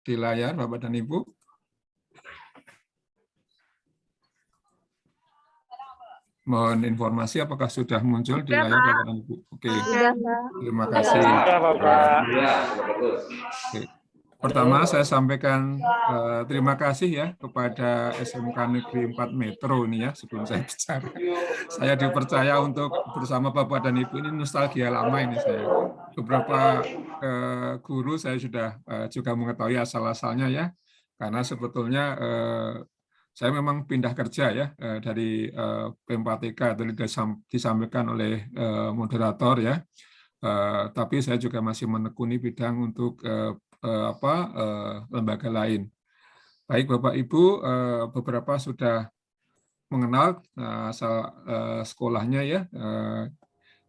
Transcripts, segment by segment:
di layar Bapak dan Ibu? Mohon informasi apakah sudah muncul di layar Bapak dan Ibu? Oke, terima kasih. Oke. Pertama saya sampaikan terima kasih ya kepada SMK Negeri 4 Metro ini ya sebelum saya bicara. Saya dipercaya untuk bersama Bapak dan Ibu, ini nostalgia lama ini saya. Beberapa guru saya sudah juga mengetahui asal-asalnya ya, karena sebetulnya saya memang pindah kerja ya dari P4TK tadi disampaikan oleh moderator ya, tapi saya juga masih menekuni bidang untuk lembaga lain. Baik Bapak Ibu, beberapa sudah mengenal asal sekolahnya ya.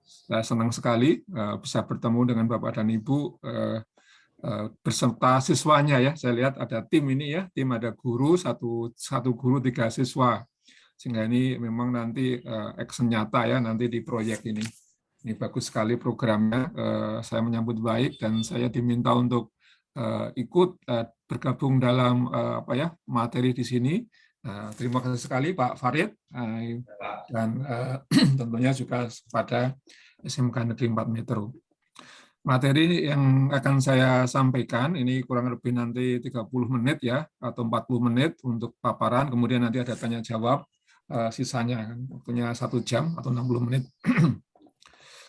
Saya senang sekali bisa bertemu dengan Bapak dan Ibu beserta siswanya ya. Saya lihat ada tim ini ya, tim ada guru, satu guru 3 siswa. Sehingga ini memang nanti action nyata ya nanti di proyek ini. Ini bagus sekali programnya. Saya menyambut baik dan saya diminta untuk ikut bergabung dalam materi di sini. Terima kasih sekali Pak Farid dan tentunya juga kepada SMK Negeri 4 Metro. Materi yang akan saya sampaikan ini kurang lebih nanti 30 menit ya atau 40 menit untuk paparan, kemudian nanti ada tanya jawab sisanya waktunya 1 jam atau 60 menit.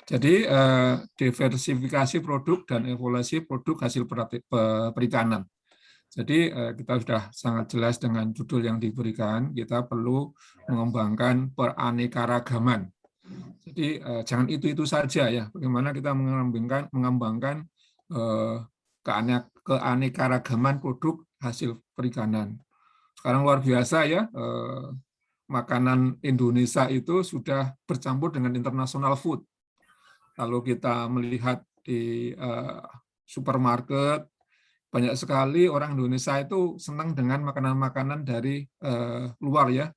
Jadi diversifikasi produk dan evaluasi produk hasil perikanan. Jadi kita sudah sangat jelas dengan judul yang diberikan, kita perlu mengembangkan peraneka-ragaman. Jadi jangan itu saja ya, bagaimana kita mengembangkan keanekaragaman produk hasil perikanan. Sekarang luar biasa ya, makanan Indonesia itu sudah bercampur dengan international food. Kalau kita melihat di supermarket, banyak sekali orang Indonesia itu senang dengan makanan-makanan dari luar ya,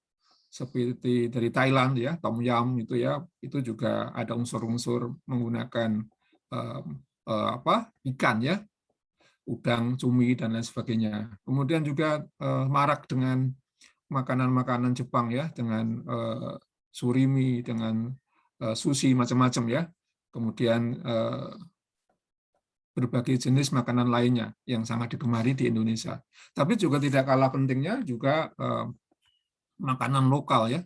seperti dari Thailand ya, tom yum itu ya, itu juga ada unsur-unsur menggunakan ikan ya, udang, cumi dan lain sebagainya. Kemudian juga marak dengan makanan-makanan Jepang ya, dengan surimi, dengan sushi macam-macam ya. Kemudian berbagai jenis makanan lainnya yang sangat digemari di Indonesia. Tapi juga tidak kalah pentingnya juga makanan lokal ya.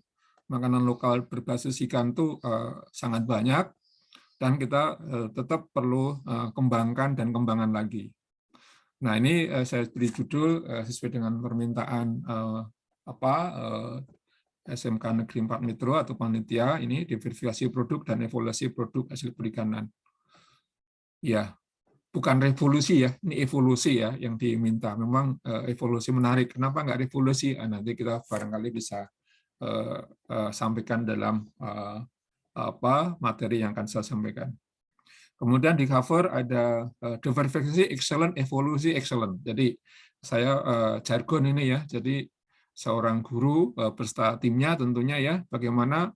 Makanan lokal berbasis ikan itu sangat banyak dan kita tetap perlu kembangkan dan kembangan lagi. Nah, ini saya beri judul sesuai dengan permintaan SMK Negeri 4 Metro atau panitia ini, diversifikasi produk dan evaluasi produk hasil perikanan. Ya, bukan revolusi ya, ini evolusi ya yang diminta. Memang evolusi menarik. Kenapa nggak revolusi? Nanti kita barangkali bisa sampaikan dalam materi yang akan saya sampaikan. Kemudian di cover ada diversifikasi excellent, evolusi excellent. Jadi saya jargon ini ya. Jadi seorang guru beserta timnya tentunya ya, bagaimana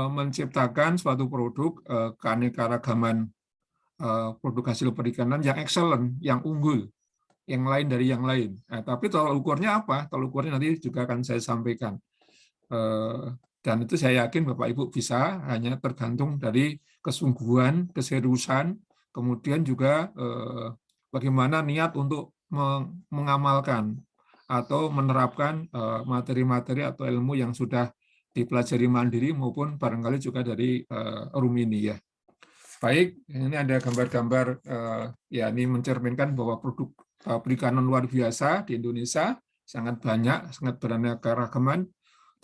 menciptakan suatu produk keanekaragaman produk hasil perikanan yang excellent, yang unggul, yang lain dari yang lain. Tapi tolak ukurnya apa? Tolak ukurnya nanti juga akan saya sampaikan. Dan itu saya yakin Bapak Ibu bisa, hanya tergantung dari kesungguhan, keseriusan, kemudian juga bagaimana niat untuk mengamalkan atau menerapkan materi-materi atau ilmu yang sudah dipelajari mandiri maupun barangkali juga dari Rumini ya. Baik, ini ada gambar-gambar ya, ini mencerminkan bahwa produk perikanan luar biasa di Indonesia sangat banyak, sangat beraneka ragaman.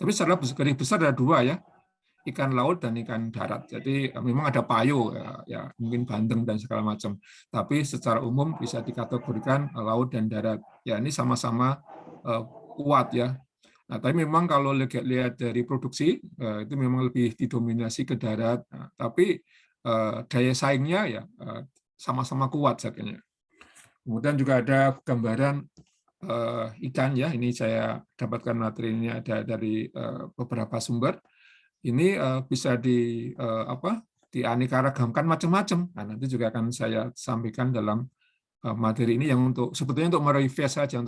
Tapi secara garis besar ada 2 ya, ikan laut dan ikan darat. Jadi memang ada payo ya mungkin bandeng dan segala macam. Tapi secara umum bisa dikategorikan laut dan darat. Ya ini sama-sama kuat ya. Nah, tapi memang kalau lihat dari produksi itu memang lebih didominasi ke darat. Nah, tapi daya saingnya ya sama-sama kuat sakitnya. Kemudian juga ada gambaran ikan ya, ini saya dapatkan materi ini ada dari beberapa sumber. Ini bisa dianekaragaman macam-macam. Nah, nanti juga akan saya sampaikan dalam materi ini yang sebetulnya untuk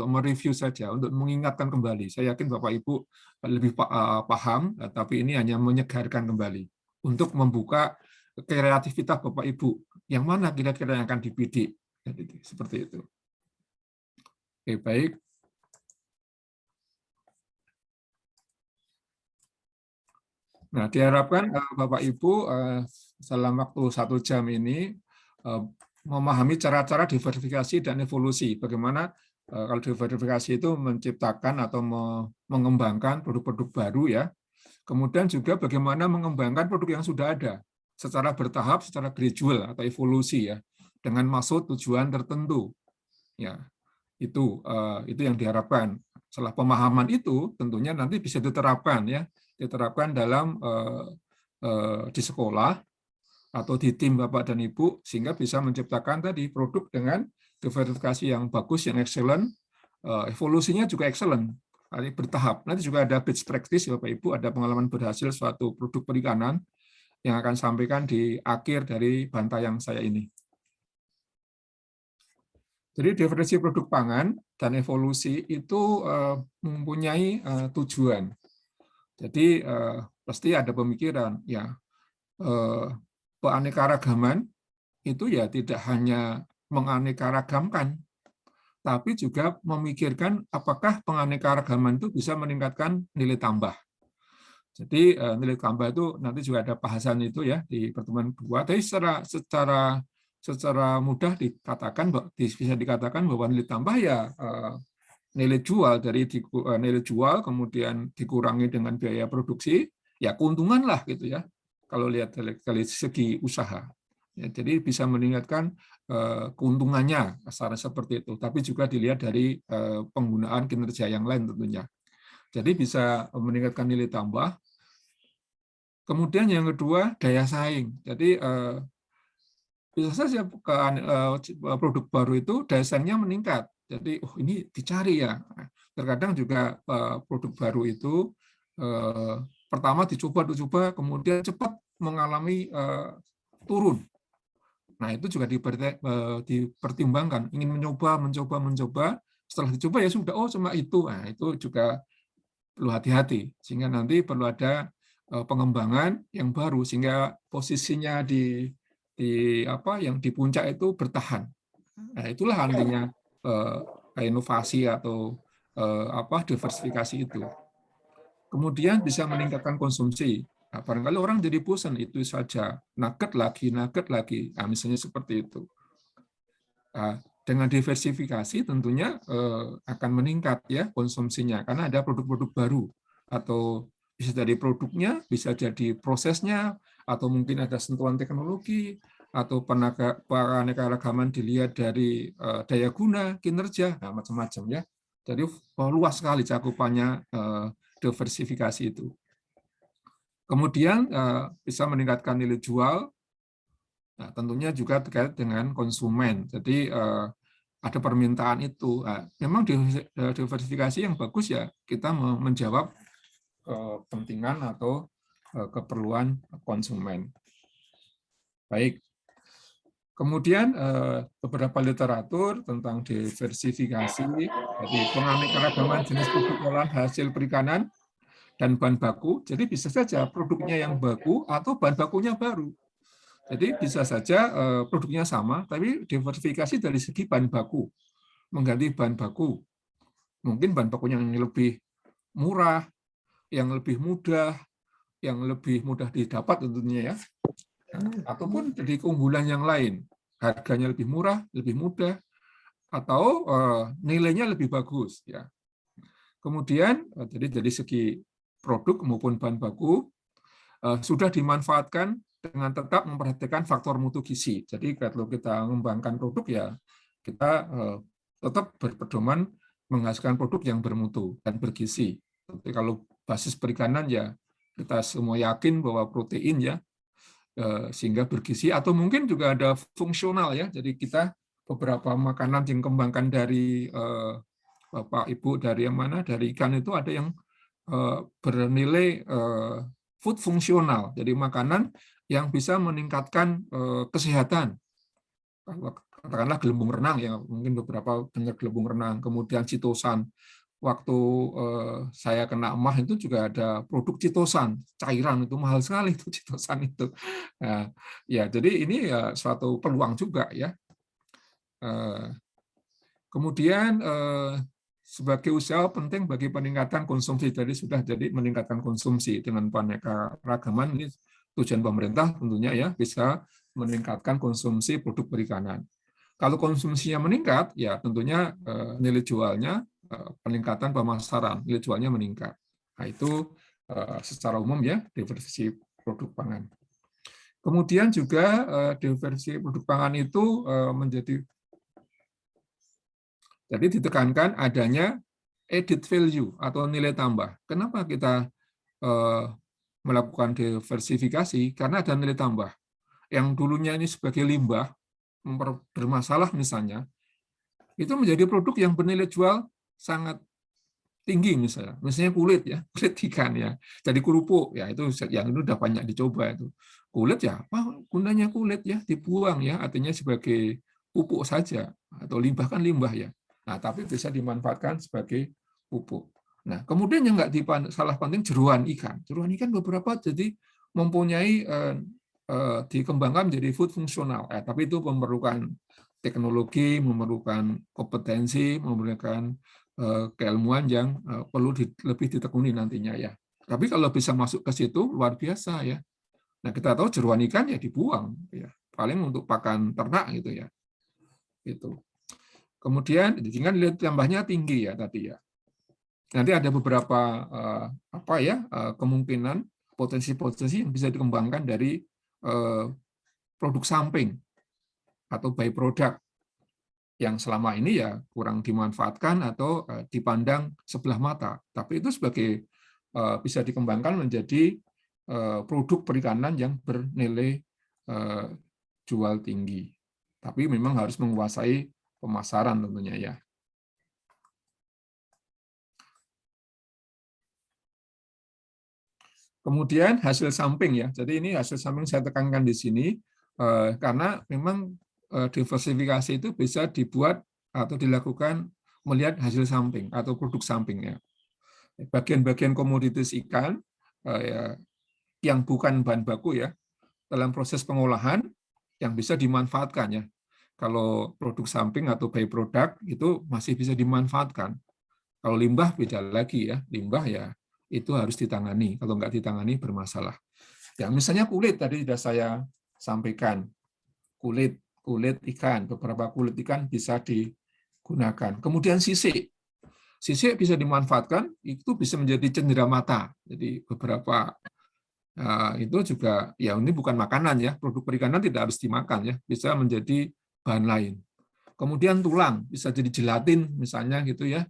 mereview saja, untuk mengingatkan kembali. Saya yakin Bapak Ibu lebih paham, tapi ini hanya menyegarkan kembali untuk membuka kreativitas Bapak Ibu. Yang mana kira-kira yang akan dibidik? Jadi, seperti itu. Oke, baik. Nah, diharapkan Bapak Ibu dalam waktu 1 jam ini memahami cara-cara diverifikasi dan evolusi. Bagaimana kalau diverifikasi itu menciptakan atau mengembangkan produk-produk baru ya. Kemudian juga bagaimana mengembangkan produk yang sudah ada secara bertahap, secara gradual atau evolusi ya, dengan maksud tujuan tertentu. Ya, itu yang diharapkan. Setelah pemahaman itu tentunya nanti bisa diterapkan ya, diterapkan dalam di sekolah atau di tim Bapak dan Ibu, sehingga bisa menciptakan tadi produk dengan diverifikasi yang bagus, yang excellent, evolusinya juga excellent, bertahap. Nanti juga ada best practice Bapak Ibu, ada pengalaman berhasil suatu produk perikanan yang akan sampaikan di akhir dari bantaian saya ini. Jadi definisi produk pangan dan evolusi itu mempunyai tujuan. Jadi pasti ada pemikiran ya, keanekaragaman itu ya tidak hanya menganekaragamkan, tapi juga memikirkan apakah penganekaragaman itu bisa meningkatkan nilai tambah. Jadi nilai tambah itu nanti juga ada bahasan itu ya di pertemuan kedua. Tapi secara mudah dikatakan, bisa dikatakan bahwa nilai tambah ya nilai jual nilai jual kemudian dikurangi dengan biaya produksi, ya keuntungan lah gitu ya. Kalau lihat dari segi usaha, ya, jadi bisa meningkatkan keuntungannya secara seperti itu. Tapi juga dilihat dari penggunaan kinerja yang lain tentunya. Jadi bisa meningkatkan nilai tambah. Kemudian yang kedua daya saing. Jadi bisa saja produk baru itu daya saingnya meningkat. Jadi ini dicari ya. Terkadang juga produk baru itu pertama dicoba, kemudian cepat mengalami turun. Nah itu juga dipertimbangkan. Ingin mencoba. Setelah dicoba ya sudah, cuma itu. Nah itu juga perlu hati-hati. Sehingga nanti perlu ada pengembangan yang baru sehingga posisinya yang di puncak itu bertahan. Nah, itulah artinya inovasi atau diversifikasi itu. Kemudian bisa meningkatkan konsumsi. Nah, barangkali orang jadi bosan itu saja, nugget lagi. Nah, misalnya seperti itu. Nah, dengan diversifikasi tentunya akan meningkat ya konsumsinya karena ada produk-produk baru, atau bisa dari produknya, bisa jadi prosesnya, atau mungkin ada sentuhan teknologi, atau keanekaragaman dilihat dari daya guna, kinerja, nah macam-macam ya. Jadi luas sekali cakupannya diversifikasi itu. Kemudian bisa meningkatkan nilai jual. Nah, tentunya juga terkait dengan konsumen. Jadi ada permintaan itu. Nah, memang diversifikasi yang bagus ya kita menjawab kepentingan atau keperluan konsumen. Baik. Kemudian beberapa literatur tentang diversifikasi, jadi penganekaragaman jenis produk olahan hasil perikanan dan bahan baku. Jadi bisa saja produknya yang baku atau bahan bakunya baru. Jadi bisa saja produknya sama, tapi diversifikasi dari segi bahan baku, mengganti bahan baku. Mungkin bahan bakunya yang lebih murah, yang lebih mudah, yang lebih mudah didapat tentunya ya. Ataupun dari keunggulan yang lain, harganya lebih murah, lebih mudah, atau nilainya lebih bagus. Ya. Kemudian jadi dari segi produk maupun bahan baku sudah dimanfaatkan dengan tetap memperhatikan faktor mutu gizi. Jadi kalau kita mengembangkan produk ya kita tetap berpedoman menghasilkan produk yang bermutu dan bergizi. Tapi kalau basis perikanan ya kita semua yakin bahwa protein ya sehingga bergizi, atau mungkin juga ada fungsional ya. Jadi kita beberapa makanan yang dikembangkan dari Bapak Ibu dari yang mana dari ikan itu ada yang bernilai food fungsional. Jadi makanan yang bisa meningkatkan kesehatan. katakanlah gelembung renang ya, mungkin beberapa dengar gelembung renang, kemudian chitosan. Waktu saya kena emah itu juga ada produk chitosan, cairan itu mahal sekali itu chitosan itu. Nah, ya, jadi ini ya suatu peluang juga ya. Kemudian sebagai usaha penting bagi peningkatan konsumsi, tadi sudah, jadi meningkatkan konsumsi dengan aneka ragaman ini tujuan pemerintah tentunya ya, bisa meningkatkan konsumsi produk perikanan. Kalau konsumsinya meningkat, ya tentunya nilai jualnya, peningkatan pemasaran, nilai jualnya meningkat. Nah, itu secara umum ya diversifikasi produk pangan. Kemudian juga diversifikasi produk pangan itu menjadi, jadi ditekankan adanya added value atau nilai tambah. Kenapa kita melakukan diversifikasi? Karena ada nilai tambah. Yang dulunya ini sebagai limbah, bermasalah misalnya, itu menjadi produk yang bernilai jual sangat tinggi misalnya kulit ya, kulit ikan ya, jadi kerupuk ya, itu yang itu udah banyak dicoba itu. Kulit ya, apa gunanya kulit ya, dibuang ya, artinya sebagai pupuk saja, atau limbah kan limbah ya. Nah, tapi bisa dimanfaatkan sebagai pupuk. Nah, kemudian yang nggak salah penting jeruan ikan. Jeruan ikan beberapa jadi mempunyai dikembangkan menjadi food fungsional. Tapi itu memerlukan teknologi, memerlukan kompetensi, memerlukan keilmuan yang perlu lebih ditekuni nantinya ya. Tapi kalau bisa masuk ke situ luar biasa ya. Nah, kita tahu jeruan ikan ya dibuang ya, paling untuk pakan ternak gitu ya. Itu. Kemudian dengan nilai tambahnya tinggi ya tadi ya. Nanti ada beberapa apa ya kemungkinan potensi-potensi yang bisa dikembangkan dari produk samping atau byproduct yang selama ini ya kurang dimanfaatkan atau dipandang sebelah mata. Tapi itu sebagai bisa dikembangkan menjadi produk perikanan yang bernilai jual tinggi. Tapi memang harus menguasai pemasaran tentunya ya. Kemudian hasil samping ya. Jadi ini hasil samping saya tekankan di sini karena memang diversifikasi itu bisa dibuat atau dilakukan melihat hasil samping atau produk sampingnya. Bagian-bagian komoditas ikan yang bukan bahan baku ya dalam proses pengolahan yang bisa dimanfaatkan ya. Kalau produk samping atau byproduct itu masih bisa dimanfaatkan. Kalau limbah beda lagi ya. Limbah ya itu harus ditangani. Kalau nggak ditangani bermasalah. Ya misalnya kulit tadi sudah saya sampaikan. Kulit ikan, beberapa kulit ikan bisa digunakan. Kemudian sisik. Sisik bisa dimanfaatkan, itu bisa menjadi cendera mata. Jadi beberapa itu juga ya ini bukan makanan ya, produk perikanan tidak harus dimakan ya, bisa menjadi bahan lain. Kemudian tulang bisa jadi gelatin misalnya gitu ya.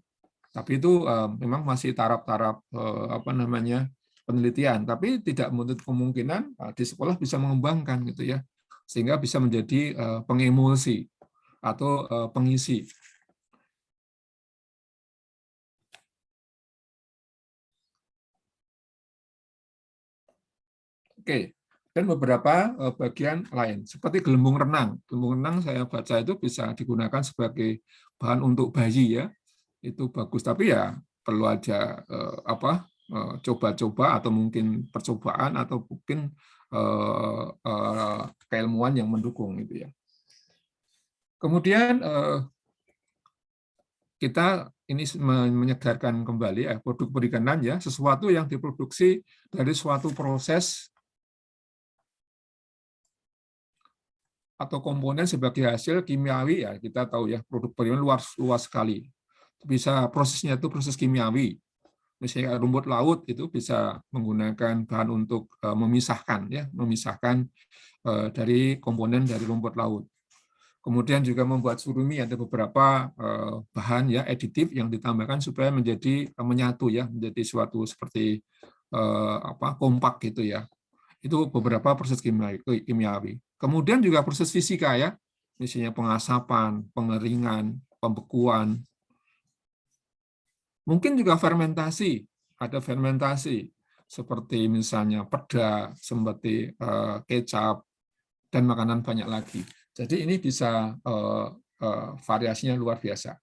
Tapi itu memang masih taraf-taraf apa namanya penelitian, tapi tidak menutup kemungkinan di sekolah bisa mengembangkan gitu ya, sehingga bisa menjadi pengemulsi atau pengisi. Oke, dan beberapa bagian lain seperti gelembung renang. Gelembung renang saya baca itu bisa digunakan sebagai bahan untuk bayi ya, itu bagus. Tapi ya perlu aja apa coba-coba atau mungkin percobaan atau mungkin keilmuan yang mendukung gitu ya. Kemudian kita ini menyegarkan kembali produk perikanan ya, sesuatu yang diproduksi dari suatu proses atau komponen sebagai hasil kimiawi ya, kita tahu ya produk perikanan luas sekali. Bisa prosesnya itu proses kimiawi. Misalnya rumput laut itu bisa menggunakan bahan untuk memisahkan ya, memisahkan dari komponen dari rumput laut. Kemudian juga membuat surimi ada beberapa bahan ya aditif yang ditambahkan supaya menjadi menyatu ya, menjadi suatu seperti apa kompak gitu ya. Itu beberapa proses kimiawi. Kemudian juga proses fisika ya, misalnya pengasapan, pengeringan, pembekuan. Mungkin juga fermentasi, ada fermentasi seperti misalnya peda, seperti kecap dan makanan banyak lagi. Jadi ini bisa variasinya luar biasa.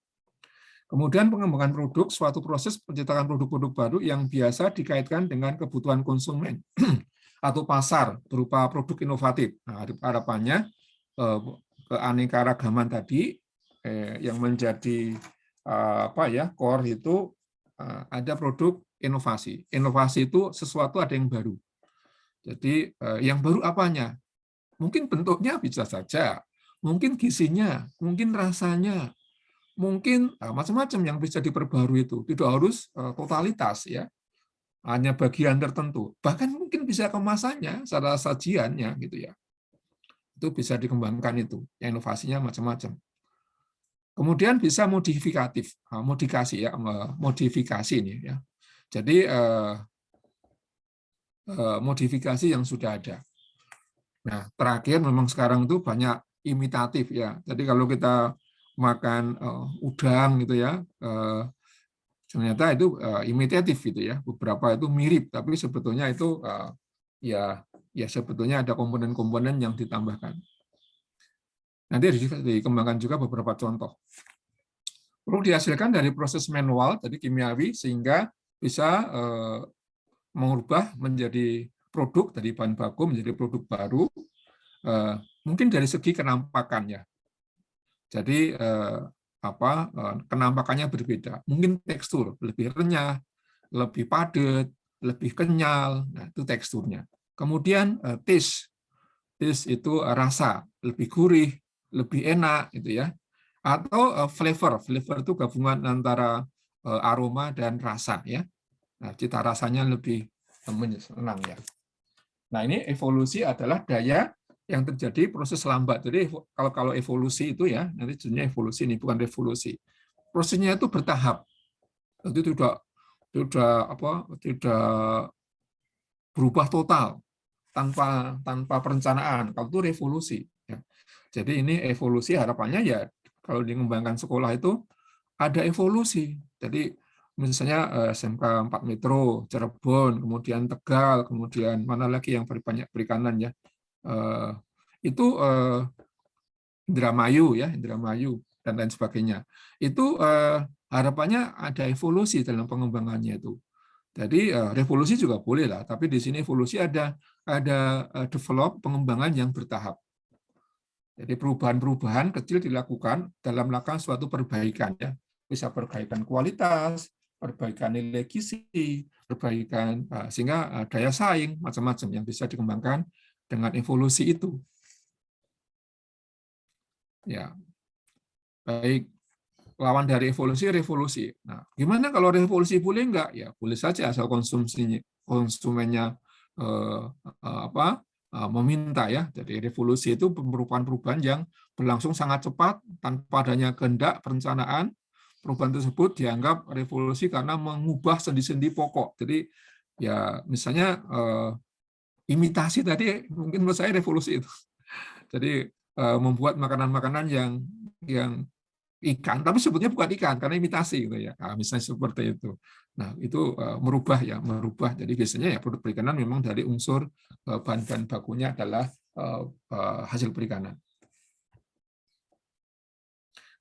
Kemudian pengembangan produk, suatu proses penciptaan produk-produk baru yang biasa dikaitkan dengan kebutuhan konsumen atau pasar berupa produk inovatif. Nah, harapannya keanekaragaman tadi yang menjadi apa ya core itu ada produk inovasi. Inovasi itu sesuatu ada yang baru. Jadi yang baru apanya? Mungkin bentuknya bisa saja, mungkin gizinya, mungkin rasanya, mungkin macam-macam yang bisa diperbarui itu. Tidak harus totalitas ya, hanya bagian tertentu. Bahkan mungkin bisa kemasannya, secara sajiannya gitu ya. Itu bisa dikembangkan itu. Ya, inovasinya macam-macam. Kemudian bisa modifikatif, modifikasi ya, modifikasi ini ya. Jadi modifikasi yang sudah ada. Nah, terakhir memang sekarang itu banyak imitatif ya. Jadi kalau kita makan udang gitu ya, ternyata itu imitatif gitu ya. Beberapa itu mirip, tapi sebetulnya itu ya sebetulnya ada komponen-komponen yang ditambahkan. Nanti dikembangkan juga beberapa contoh. Perlu dihasilkan dari proses manual, jadi kimiawi, sehingga bisa mengubah menjadi produk dari bahan baku menjadi produk baru, mungkin dari segi kenampakannya. Jadi kenampakannya berbeda. Mungkin tekstur lebih renyah, lebih padat, lebih kenyal. Nah, itu teksturnya. Kemudian taste itu rasa, lebih gurih, lebih enak gitu ya. Atau flavor itu gabungan antara aroma dan rasa ya. Nah, cita rasanya lebih senang ya. Nah, ini evolusi adalah daya yang terjadi proses lambat. Jadi kalau evolusi itu ya, nanti jadinya evolusi ini bukan revolusi. Prosesnya itu bertahap. Itu tidak berubah total tanpa perencanaan. Kalau itu revolusi. Ya. Jadi ini evolusi harapannya ya kalau dikembangkan sekolah itu ada evolusi. Jadi misalnya SMK 4 Metro, Cirebon, kemudian Tegal, kemudian mana lagi yang banyak perikanan ya. Itu Indramayu ya, Indramayu dan lain sebagainya. Itu harapannya ada evolusi dalam pengembangannya itu. Jadi revolusi juga boleh lah, tapi di sini evolusi ada develop pengembangan yang bertahap. Jadi perubahan-perubahan kecil dilakukan dalam melakukan suatu perbaikan ya. Bisa perbaikan kualitas, perbaikan nilai gizi, perbaikan sehingga daya saing macam-macam yang bisa dikembangkan dengan evolusi itu. Ya, baik. Lawan dari evolusi, revolusi. Nah, gimana kalau revolusi boleh enggak? Ya, boleh saja asal konsumennya meminta ya. Jadi revolusi itu merupakan perubahan yang berlangsung sangat cepat tanpa adanya kehendak perencanaan. Perubahan tersebut dianggap revolusi karena mengubah sendi-sendi pokok. Jadi ya misalnya imitasi tadi mungkin menurut saya revolusi itu. Jadi membuat makanan-makanan yang ikan, tapi sebutnya bukan ikan karena imitasi gitu ya. Nah, misalnya seperti itu. Nah, itu merubah. Jadi biasanya ya produk perikanan memang dari unsur bahan-bahan bakunya adalah hasil perikanan.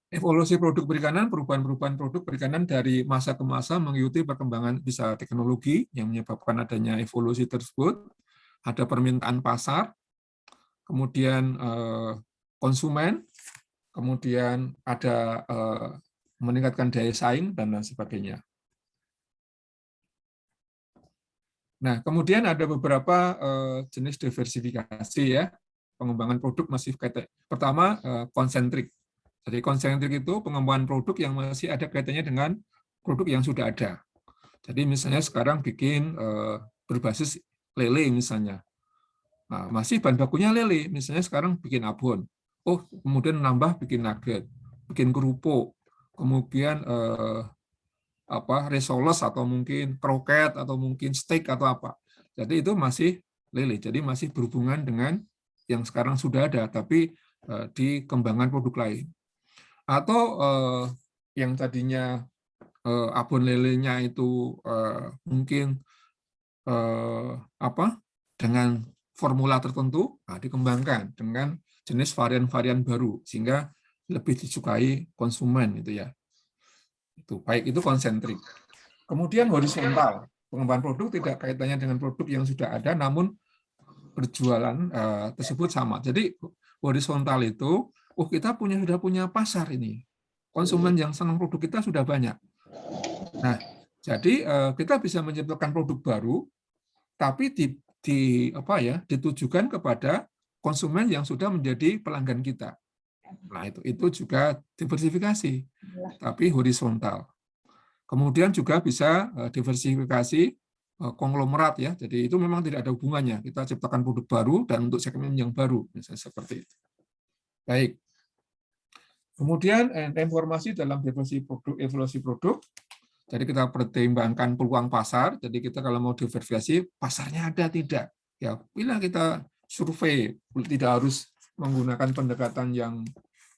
Evolusi produk perikanan, perubahan-perubahan produk perikanan dari masa ke masa mengikuti perkembangan bisa teknologi yang menyebabkan adanya evolusi tersebut, ada permintaan pasar, kemudian konsumen, kemudian ada meningkatkan daya saing dan lain sebagainya. Nah, kemudian ada beberapa jenis diversifikasi ya, pengembangan produk masih pertama konsentrik. Jadi konsentrik itu pengembangan produk yang masih ada kaitannya dengan produk yang sudah ada. Jadi misalnya sekarang bikin berbasis lele misalnya. Nah, masih bahan bakunya lele, misalnya sekarang bikin abon. Oh, kemudian nambah bikin nugget, bikin kerupuk, kemudian risoles atau mungkin kroket atau mungkin steak atau apa. Jadi itu masih lele. Jadi masih berhubungan dengan yang sekarang sudah ada, tapi dikembangkan produk lain. Atau yang tadinya abon lelenya itu mungkin dengan formula tertentu, dikembangkan dengan jenis varian-varian baru sehingga lebih disukai konsumen itu ya. Itu baik itu konsentrik. Kemudian horizontal, pengembangan produk tidak kaitannya dengan produk yang sudah ada, namun berjualan tersebut sama. Jadi horizontal itu, kita sudah punya pasar ini, konsumen yang senang produk kita sudah banyak. Nah, jadi kita bisa menciptakan produk baru, tapi ditujukan kepada konsumen yang sudah menjadi pelanggan kita. Nah, itu juga diversifikasi, tapi horizontal. Kemudian juga bisa diversifikasi konglomerat ya. Jadi itu memang tidak ada hubungannya. Kita ciptakan produk baru dan untuk segmen yang baru, misalnya seperti itu. Baik. Kemudian informasi dalam evaluasi produk. Jadi kita pertimbangkan peluang pasar. Jadi kita kalau mau diversifikasi, pasarnya ada tidak? Ya, bila kita survei, tidak harus menggunakan pendekatan yang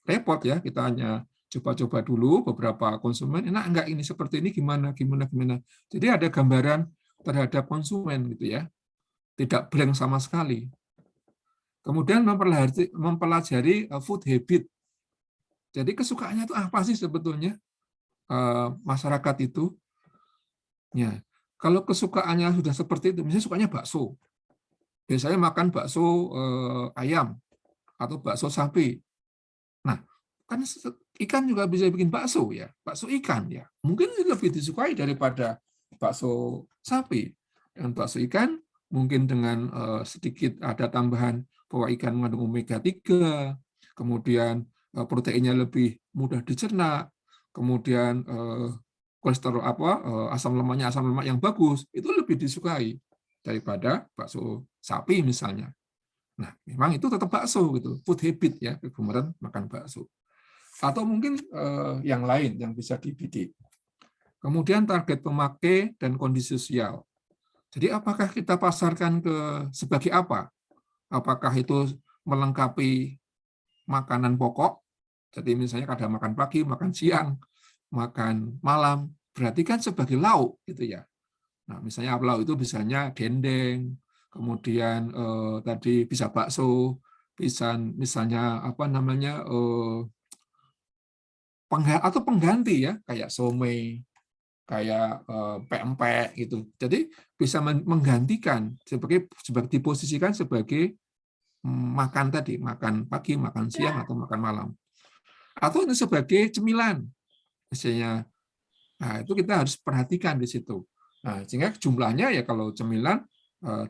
repot ya. Kita hanya coba-coba dulu beberapa konsumen, enak enggak ini seperti ini, gimana. Jadi ada gambaran terhadap konsumen gitu ya. Tidak blank sama sekali. Kemudian mempelajari food habit. Jadi kesukaannya itu apa sih sebetulnya masyarakat itu? Ya, kalau kesukaannya sudah seperti itu, misalnya sukanya bakso. Biasanya makan bakso ayam atau bakso sapi. Nah, kan ikan juga bisa bikin bakso ya, bakso ikan ya. Mungkin lebih disukai daripada bakso sapi. Dengan bakso ikan mungkin dengan sedikit ada tambahan bahwa ikan mengandung omega 3, kemudian proteinnya lebih mudah dicerna, kemudian kolesterol asam lemak yang bagus, itu lebih disukai daripada bakso sapi misalnya. Nah, memang itu tetap bakso gitu, food habit ya, kegemaran makan bakso. Atau mungkin yang lain yang bisa dibidik. Kemudian target pemakai dan kondisi sosial. Jadi apakah kita pasarkan sebagai apa? Apakah itu melengkapi makanan pokok? Jadi misalnya kadang makan pagi, makan siang, makan malam, berarti kan sebagai lauk gitu ya. Nah, misalnya lauk itu misalnya dendeng, kemudian tadi bisa bakso, bisa misalnya atau pengganti ya, kayak somai, kayak pempek gitu. Jadi bisa menggantikan sebagai diposisikan sebagai makan tadi, makan pagi, makan siang atau makan malam. Atau itu sebagai cemilan. Misalnya, nah itu kita harus perhatikan di situ. Nah, sehingga jumlahnya ya kalau cemilan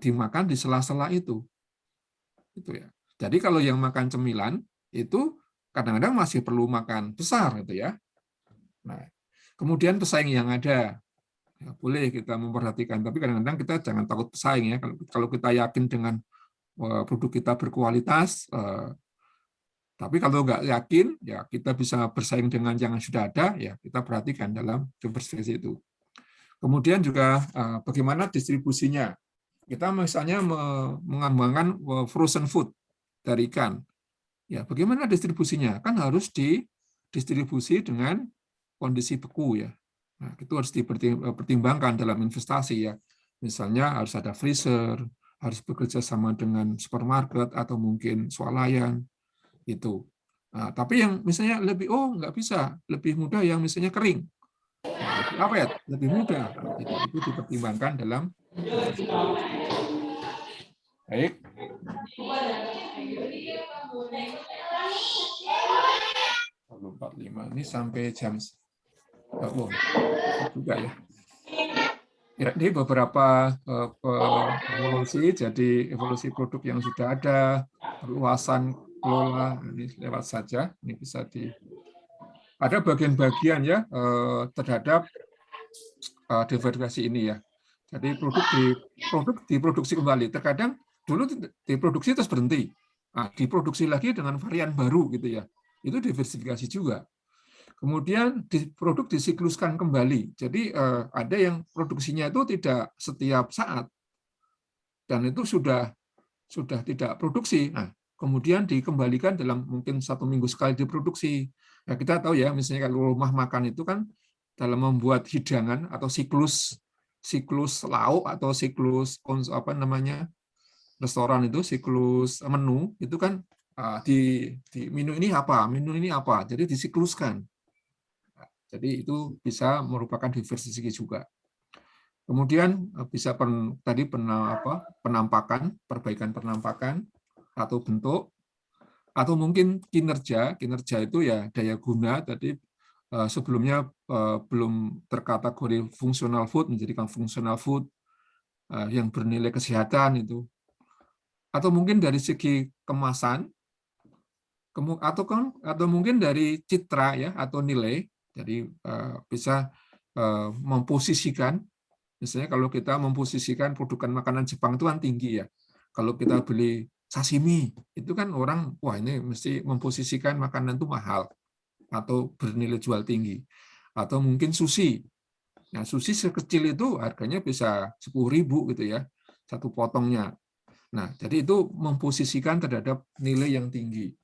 dimakan di sela-sela itu ya. Jadi kalau yang makan cemilan itu kadang-kadang masih perlu makan besar gitu ya. Nah, kemudian pesaing yang ada ya, boleh kita memperhatikan, tapi kadang-kadang kita jangan takut pesaing ya. Kalau kita yakin dengan produk kita berkualitas, tapi kalau nggak yakin, ya kita bisa bersaing dengan yang sudah ada, ya kita perhatikan dalam diversifikasi itu. Kemudian juga bagaimana distribusinya. Kita misalnya mengembangkan frozen food dari ikan. Ya, bagaimana distribusinya? Kan harus didistribusi dengan kondisi beku ya. Nah, itu harus dipertimbangkan dalam investasi ya. Misalnya harus ada freezer, harus bekerja sama dengan supermarket atau mungkin swalayan itu. Nah, tapi yang misalnya nggak bisa, lebih mudah yang misalnya kering. Nah, lebih awet, lebih mudah. Nah, itu dipertimbangkan dalam diversifikasi. Baik. 45 ini sampai jam juga ya. Ya, ini beberapa evolusi, jadi evolusi produk yang sudah ada, perluasan kelola, ini lewat saja, ini bisa ada bagian-bagian ya terhadap diversifikasi ini ya. Jadi produk diproduksi kembali. Terkadang dulu diproduksi terus berhenti. Nah, diproduksi lagi dengan varian baru gitu ya. Itu diversifikasi juga. Kemudian produk disikluskan kembali. Jadi ada yang produksinya itu tidak setiap saat dan itu sudah tidak produksi. Nah, kemudian dikembalikan dalam mungkin 1 minggu sekali diproduksi. Nah, kita tahu ya, misalnya kalau rumah makan itu kan dalam membuat hidangan atau siklus lauk atau siklus restoran itu siklus menu itu kan di menu ini apa, menu ini apa, jadi disikluskan. Jadi itu bisa merupakan diversifikasi juga. Kemudian bisa tadi penampakan, perbaikan penampakan atau bentuk, atau mungkin kinerja. Kinerja itu ya daya guna tadi sebelumnya belum terkategori functional food menjadikan functional food yang bernilai kesehatan itu. Atau mungkin dari segi kemasan, atau mungkin dari citra ya atau nilai. Jadi bisa memposisikan. Misalnya kalau kita memposisikan produk makanan Jepang itu kan tinggi ya. Kalau kita beli sashimi, itu kan orang, wah ini mesti memposisikan makanan itu mahal atau bernilai jual tinggi. Atau mungkin sushi. Nah, sushi sekecil itu harganya bisa 10.000 gitu ya, satu potongnya. Nah, jadi itu memposisikan terhadap nilai yang tinggi.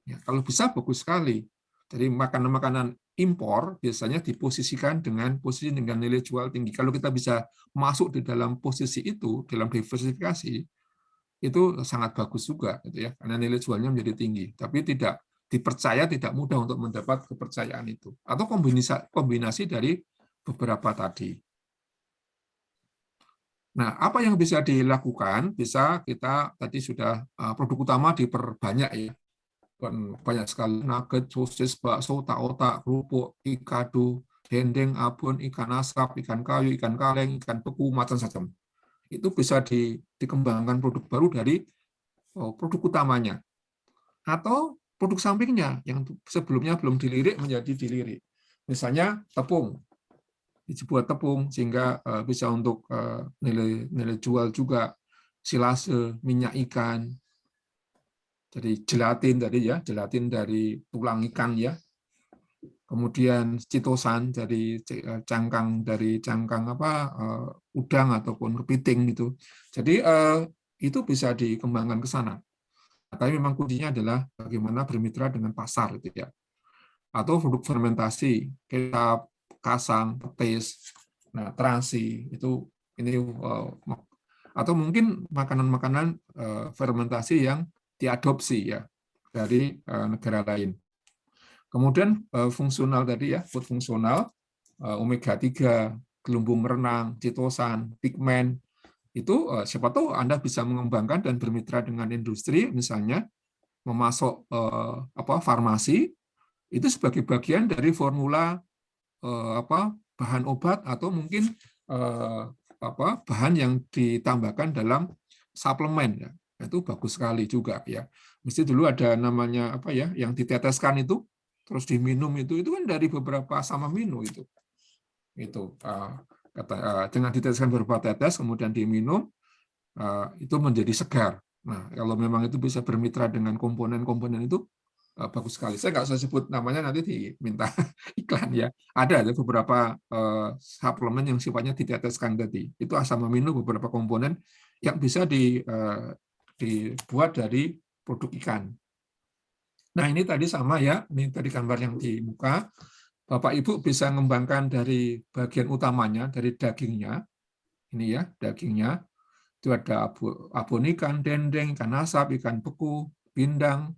Ya, kalau bisa bagus sekali. Jadi makanan-makanan impor biasanya diposisikan dengan posisi dengan nilai jual tinggi. Kalau kita bisa masuk di dalam posisi itu, dalam diversifikasi, itu sangat bagus juga, gitu ya, karena nilai jualnya menjadi tinggi. Tapi tidak dipercaya, tidak mudah untuk mendapat kepercayaan itu. Atau kombinasi dari beberapa tadi. Nah, apa yang bisa dilakukan? Bisa kita tadi sudah produk utama diperbanyak ya. Banyak sekali nugget, sosis, bakso, otak-otak, kerupuk, ikadu, dendeng, abon, ikan asap, ikan kayu, ikan kaleng, ikan beku, macam-macam. Itu bisa dikembangkan produk baru dari produk utamanya. Atau produk sampingnya yang sebelumnya belum dilirik menjadi dilirik. Misalnya tepung, dibuat tepung sehingga bisa untuk nilai jual juga, silase, minyak ikan, jadi gelatin tadi ya, gelatin dari tulang ikan ya. Kemudian chitosan dari cangkang udang ataupun kepiting gitu. Jadi itu bisa dikembangkan ke sana. Tapi memang kuncinya adalah bagaimana bermitra dengan pasar gitu ya. Atau produk fermentasi, kecap, kasang, petis, nah terasi itu ini atau mungkin makanan-makanan fermentasi yang diadopsi ya dari negara lain. Kemudian fungsional tadi ya, food fungsional, omega 3, gelembung renang, chitosan, pigmen, itu siapa tahu Anda bisa mengembangkan dan bermitra dengan industri, misalnya memasok farmasi itu sebagai bagian dari formula bahan obat atau mungkin bahan yang ditambahkan dalam suplemen ya. Itu bagus sekali juga ya. Mesti dulu ada namanya yang diteteskan itu terus diminum itu kan dari beberapa asam amino itu dengan diteteskan beberapa tetes kemudian diminum itu menjadi segar. Nah, kalau memang itu bisa bermitra dengan komponen-komponen itu bagus sekali. Saya nggak usah sebut namanya, nanti diminta iklan ya. Ada beberapa suplemen yang sifatnya diteteskan tadi. Itu asam amino beberapa komponen yang bisa dibuat dari produk ikan. Nah, ini tadi sama ya. Ini tadi gambar yang di muka. Bapak Ibu bisa mengembangkan dari bagian utamanya, dari dagingnya. Ini ya, dagingnya. Itu ada abon ikan, dendeng, ikan asap, ikan beku, pindang,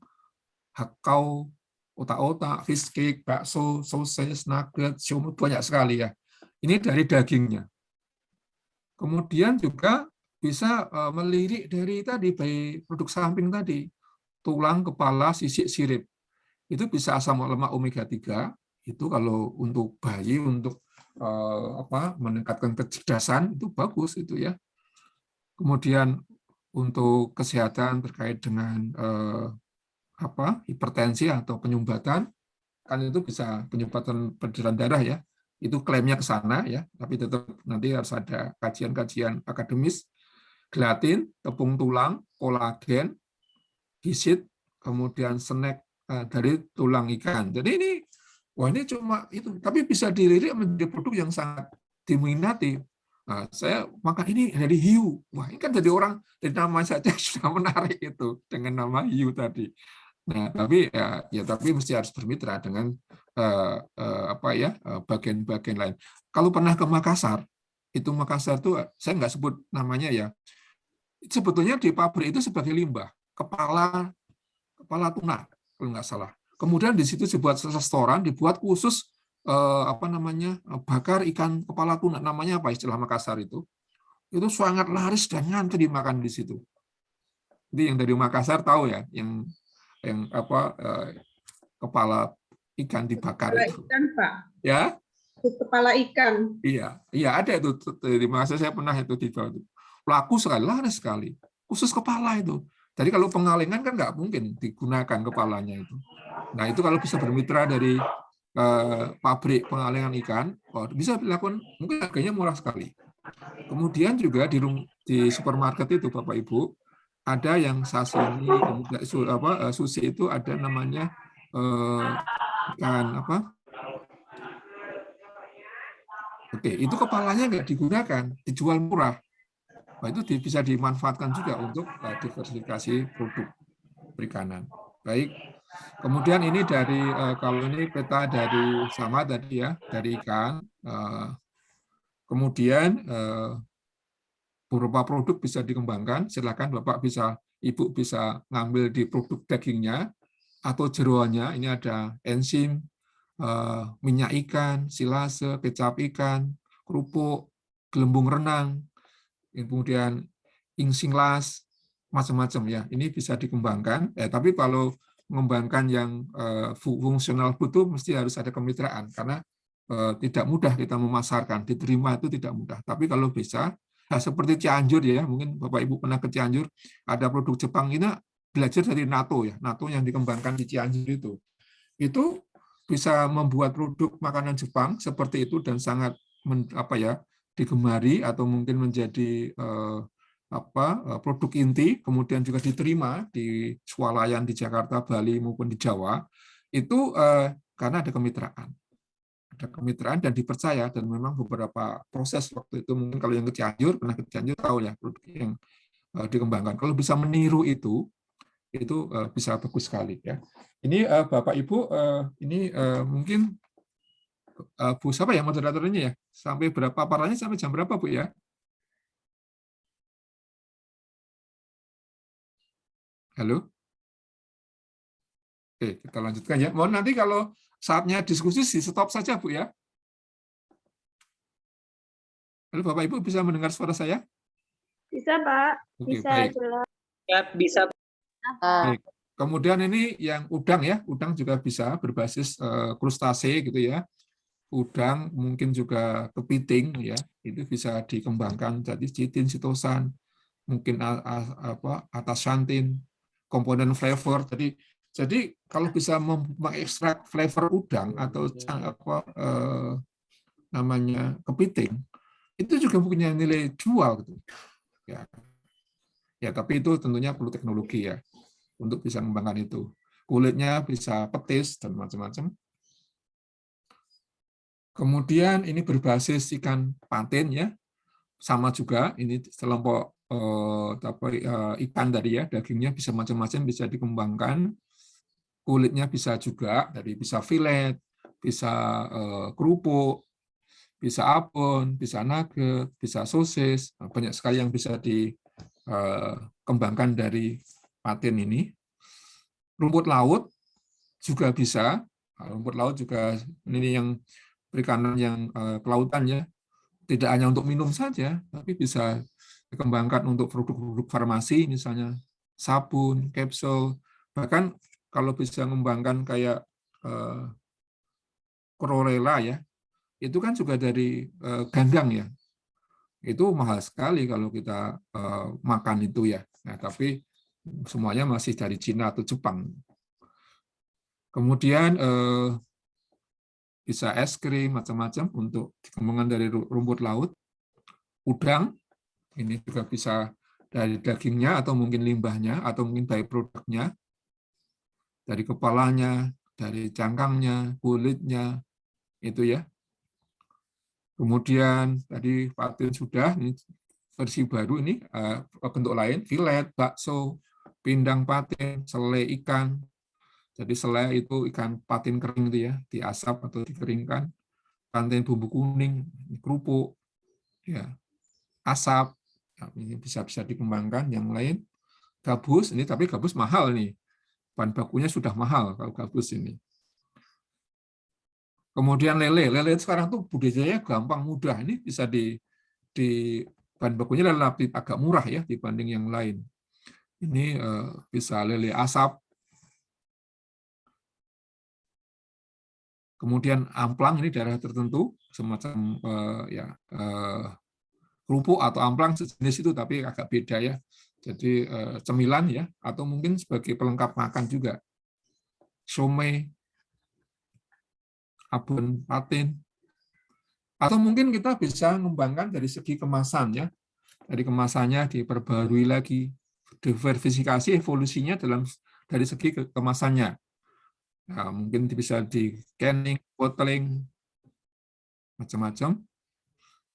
hakau, otak-otak, fish cake, bakso, sosis, nugget, siomay, banyak sekali ya. Ini dari dagingnya. Kemudian juga bisa melirik dari tadi produk samping tadi, tulang, kepala, sisik, sirip. Itu bisa asam lemak omega 3, itu kalau untuk bayi, untuk meningkatkan kecerdasan, itu bagus itu ya. Kemudian untuk kesehatan terkait dengan hipertensi atau penyumbatan, kan itu bisa penyumbatan peredaran darah ya, itu klaimnya ke sana ya, tapi tetap nanti harus ada kajian-kajian akademis. Gelatin, tepung tulang, kolagen, gisit, kemudian snack dari tulang ikan. Jadi ini cuma itu, tapi bisa dilirik menjadi produk yang sangat diminati. Nah, saya makan ini dari hiu. Wah, ini kan jadi orang dari nama saja sudah menarik itu dengan nama hiu tadi. Nah, tapi tapi mesti harus bermitra dengan bagian-bagian lain. Kalau pernah ke Makassar, itu Makassar tuh saya nggak sebut namanya ya. Sebetulnya di pabrik itu sebagai limbah, kepala kepala tuna kalau nggak salah. Kemudian di situ dibuat restoran, dibuat khusus apa namanya bakar ikan kepala tuna, namanya apa istilah Makassar itu sangat laris dan ngantri dimakan di situ. Jadi yang dari Makassar tahu ya, yang apa kepala ikan dibakar Kepala itu. ikan, Pak. Ya. Kepala ikan. Iya, iya ada itu di Makassar, saya pernah itu di itu. Laku sekali, laris sekali. Khusus kepala itu. Jadi kalau pengalengan kan nggak mungkin digunakan kepalanya itu. Nah itu kalau bisa bermitra dari pabrik pengalengan ikan, bisa dilakukan, mungkin harganya murah sekali. Kemudian juga di supermarket itu Bapak Ibu ada yang sashimi, kemudian sushi itu ada namanya ikan apa? Oke, itu kepalanya nggak digunakan, dijual murah. Nah, itu bisa dimanfaatkan juga untuk diversifikasi produk perikanan. Baik. Kemudian ini dari kalau ini peta dari sama tadi ya, dari ikan. Kemudian beberapa produk bisa dikembangkan. Silakan Bapak bisa, Ibu bisa ngambil di produk dagingnya atau jeroannya. Ini ada enzim, minyak ikan, silase, kecap ikan, kerupuk, gelembung renang, kemudian insinglas, macam-macam ya. Ini bisa dikembangkan. Tapi kalau mengembangkan yang fungsional butuh mesti harus ada kemitraan karena tidak mudah kita memasarkan, diterima itu tidak mudah. Tapi kalau bisa, nah seperti Cianjur ya, mungkin Bapak Ibu pernah ke Cianjur, ada produk Jepang ini belajar dari NATO ya, NATO yang dikembangkan di Cianjur itu bisa membuat produk makanan Jepang seperti itu dan sangat digemari atau mungkin menjadi produk inti, kemudian juga diterima di swalayan di Jakarta, Bali maupun di Jawa, itu karena ada kemitraan. Ada kemitraan dan dipercaya, dan memang beberapa proses waktu itu, mungkin kalau yang ke Cianjur, pernah ke Cianjur tahu ya, produk yang dikembangkan. Kalau bisa meniru itu bisa bagus sekali ya. Ini Bapak Ibu, ini mungkin Bu siapa ya moderatornya ya? Sampai berapa paparannya, sampai jam berapa Bu ya? Halo? Oke, kita lanjutkan ya. Mohon nanti kalau saatnya diskusi di stop saja Bu ya. Halo Bapak Ibu, bisa mendengar suara saya? Bisa Pak, Oke, bisa baik. jelas. Ya, bisa. Baik. Kemudian ini yang udang ya, udang juga bisa berbasis krustase gitu ya. Udang mungkin juga kepiting ya, itu bisa dikembangkan jadi chitin, sitosan, mungkin ataxanthin, komponen flavor. Jadi kalau bisa mengekstrak flavor udang atau namanya kepiting, itu juga punya nilai jual gitu. Ya. Ya, tapi itu tentunya perlu teknologi ya untuk bisa mengembangkan itu. Kulitnya bisa petis dan macam-macam. Kemudian ini berbasis ikan patin ya, sama juga ini kelompok ikan tadi ya, dagingnya bisa macam-macam, bisa dikembangkan, kulitnya bisa juga dari bisa filet, bisa kerupuk, bisa abon, bisa nugget, bisa sosis, banyak sekali yang bisa dikembangkan dari patin ini. Rumput laut juga bisa, rumput laut juga ini yang perikanan yang kelautan ya, tidak hanya untuk minum saja, tapi bisa dikembangkan untuk produk-produk farmasi, misalnya sabun, kapsul, bahkan kalau bisa mengembangkan kayak chlorella ya, itu kan juga dari ganggang ya, itu mahal sekali kalau kita makan itu ya. Nah, tapi semuanya masih dari Cina atau Jepang. Kemudian bisa es krim macam-macam untuk dikembangkan dari rumput laut. Udang ini juga bisa dari dagingnya atau mungkin limbahnya atau mungkin byproduct-nya, dari kepalanya, dari cangkangnya, kulitnya, itu ya. Kemudian tadi patin sudah, ini versi baru ini bentuk lain, filet, bakso, pindang patin, selai ikan. Jadi selai itu ikan patin kering itu ya, diasap atau dikeringkan. Patin bumbu kuning, kerupuk, ya, asap, ini bisa dikembangkan. Yang lain gabus, ini tapi gabus mahal nih. bahan bakunya sudah mahal kalau gabus ini. Kemudian lele itu sekarang tuh budidayanya gampang, mudah. Ini bisa di bahan bakunya relatif agak murah ya dibanding yang lain. Ini bisa lele asap. Kemudian amplang ini daerah tertentu semacam kerupuk atau amplang sejenis itu tapi agak beda ya. Jadi cemilan ya atau mungkin sebagai pelengkap makan juga. Somai, abon patin. Atau mungkin kita bisa mengembangkan dari segi kemasan ya. Dari kemasannya diperbarui lagi, diversifikasi evolusinya dari segi kemasannya. Nah, mungkin bisa di canning, bottling, macam-macam.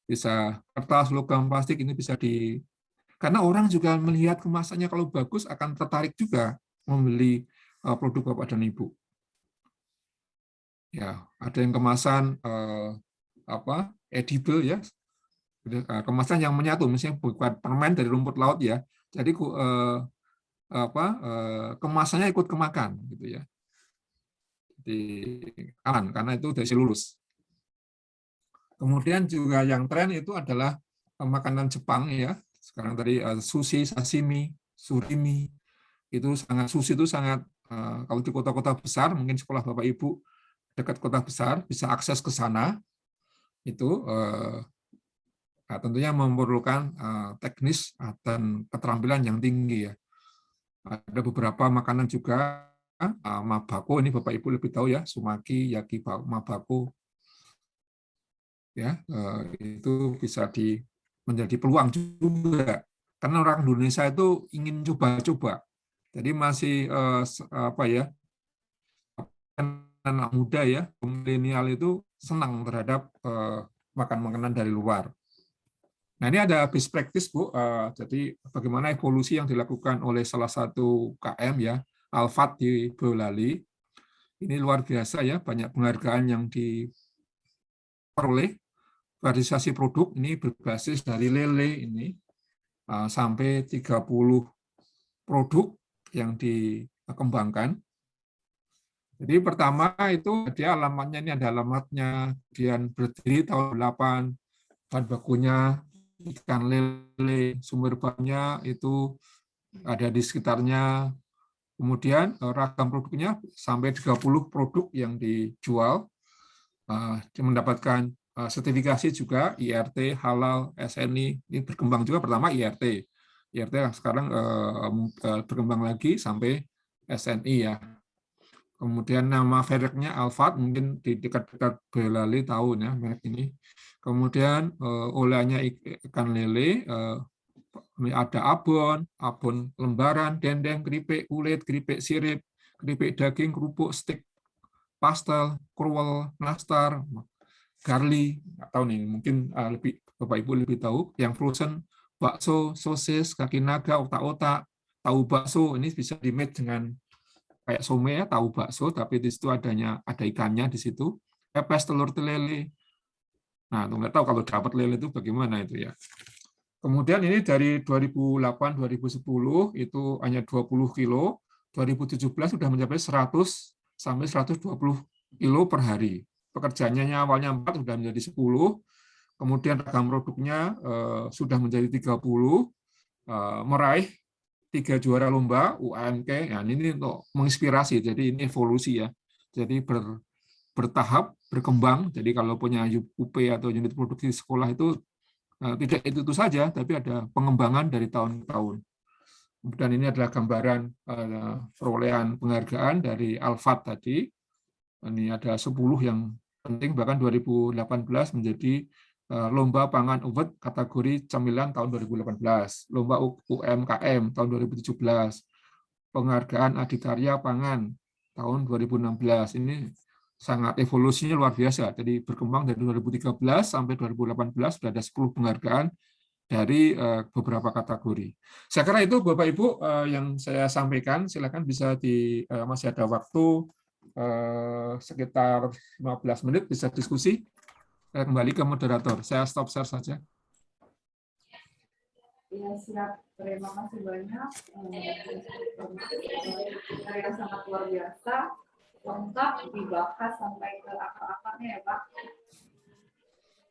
Bisa kertas, logam, plastik ini bisa karena orang juga melihat kemasannya kalau bagus akan tertarik juga membeli produk Bapak dan Ibu. Ya, ada yang kemasan edible ya, kemasan yang menyatu, misalnya buat permen dari rumput laut ya. Jadi kemasannya ikut kemakan gitu ya. Di aman karena itu dari selulus. Kemudian juga yang tren itu adalah makanan Jepang ya. Sekarang tadi sushi, sashimi, surimi itu sushi itu sangat kalau di kota-kota besar mungkin sekolah Bapak Ibu dekat kota besar bisa akses ke sana itu tentunya memerlukan teknis dan keterampilan yang tinggi ya. Ada beberapa makanan juga mabako ini Bapak Ibu lebih tahu ya, sumaki, yaki mabako ya itu bisa menjadi peluang juga karena orang Indonesia itu ingin coba-coba. Jadi masih anak muda ya, milenial itu senang terhadap makan makanan dari luar. Nah, ini ada best practice, Bu. Jadi bagaimana evolusi yang dilakukan oleh salah satu KM ya, Alfat di Boyolali. Ini luar biasa ya, banyak penghargaan yang diperoleh. Variasi produk ini berbasis dari lele ini sampai 30 produk yang dikembangkan. Jadi pertama itu dia alamatnya, ini ada alamatnya, kemudian berdiri tahun 8, bahan bakunya ikan lele, sumber bahannya itu ada di sekitarnya, kemudian ragam produknya sampai 30 produk yang dijual, mendapatkan sertifikasi juga IRT, halal, SNI, ini berkembang juga pertama IRT sekarang berkembang lagi sampai SNI ya. Kemudian nama mereknya Alfat, mungkin di dekat-dekat Boyolali tahu ya merek ini. Kemudian olehnya ikan lele, ada abon lembaran, dendeng, keripik kulit, keripik sirip, keripik daging, kerupuk, stik, pastel, kruwel, nastar, garli, nggak tahu nih, mungkin lebih Bapak Ibu lebih tahu. Yang frozen, bakso, sosis, kaki naga, otak-otak, tahu bakso, ini bisa di-mix dengan kayak somai ya, tahu bakso, tapi di situ ada ikannya di situ. Pepes telur lele. Nah, nggak tahu kalau dapat lele itu bagaimana itu ya. Kemudian ini dari 2008-2010 itu hanya 20 kilo, 2017 sudah mencapai 100 sampai 120 kilo per hari. Pekerjaannya awalnya 4 sudah menjadi 10, kemudian ragam produknya sudah menjadi 30, meraih 3 juara lomba UAMK. Nah, ini untuk menginspirasi, jadi ini evolusi ya. Jadi bertahap berkembang. Jadi kalau punya UP atau unit produksi sekolah itu tidak itu saja, tapi ada pengembangan dari tahun ke tahun. Dan ini adalah gambaran perolehan penghargaan dari Alfat tadi. Ini ada 10 yang penting, bahkan 2018 menjadi Lomba Pangan Uwet kategori cemilan tahun 2018, Lomba UMKM tahun 2017, Penghargaan Adikarya Pangan tahun 2016. Ini sangat evolusinya luar biasa. Jadi berkembang dari 2013 sampai 2018 sudah ada 10 penghargaan dari beberapa kategori. Saya kira itu Bapak Ibu yang saya sampaikan. Silakan bisa masih ada waktu sekitar 15 menit bisa diskusi. Saya kembali ke moderator. Saya stop share saja. Ya, siap. Terima kasih banyak. Dari yang sangat luar biasa, lengkap dibahas sampai ke akar-akarnya ya Pak.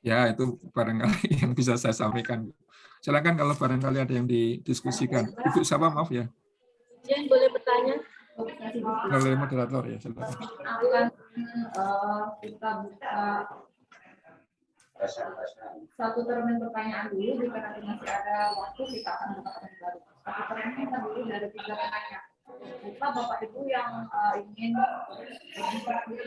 Ya, itu barangkali yang bisa saya sampaikan. Silakan kalau barangkali ada yang didiskusikan. Ibu siapa, maaf ya? Jen boleh bertanya? Oleh moderator ya, silakan. Akan kita buka satu termin pertanyaan dulu, jika nanti masih ada waktu kita akan buka termin baru. Satu termin kita dulu dari 3 penanya. Kita Bapak Ibu yang ingin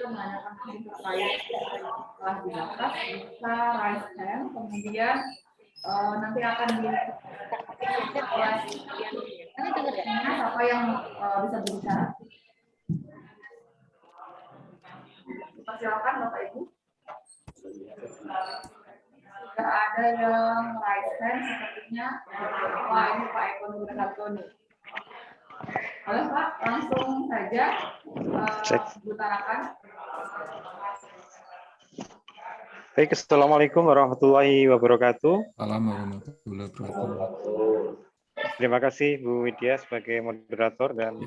menanyakan terkait setelah dibahas, bisa raise hand, kemudian nanti akan siapa yang bisa berbicara. Silakan Bapak Ibu. Sudah ada yang raise hand sepertinya. Wah, ini Pak Eko Nurhatoni. Halo Pak, langsung saja utarakan. Baik, Assalamualaikum warahmatullahi wabarakatuh. Assalamualaikum warahmatullahi wabarakatuh. Terima kasih Bu Widya sebagai moderator dan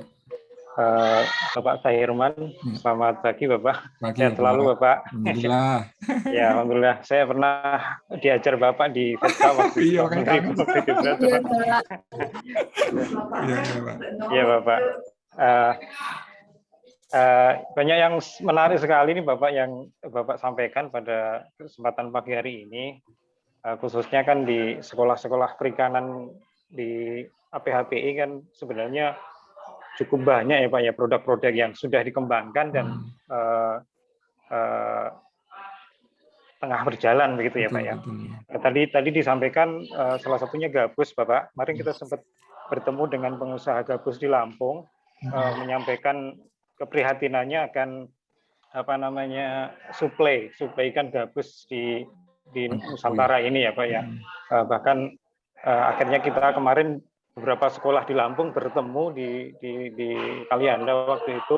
Bapak Sahirman. Selamat pagi Bapak. Pagi, Sehat selalu Bapak. Alhamdulillah. Ya, alhamdulillah. Saya pernah diajar Bapak di FEDKA waktu itu. Iya, kan kangen. Iya Bapak. Banyak yang menarik sekali nih Bapak yang Bapak sampaikan pada kesempatan pagi hari ini, khususnya kan di sekolah-sekolah perikanan di APHPI kan sebenarnya cukup banyak ya Pak ya produk-produk yang sudah dikembangkan dan tengah berjalan begitu ya Pak ya. Tadi disampaikan salah satunya gabus Bapak. Kemarin kita sempat bertemu dengan pengusaha gabus di Lampung, menyampaikan keprihatinannya akan suplai ikan gabus di Nusantara ini ya Pak ya. Bahkan akhirnya kita kemarin beberapa sekolah di Lampung bertemu di Kalianda waktu itu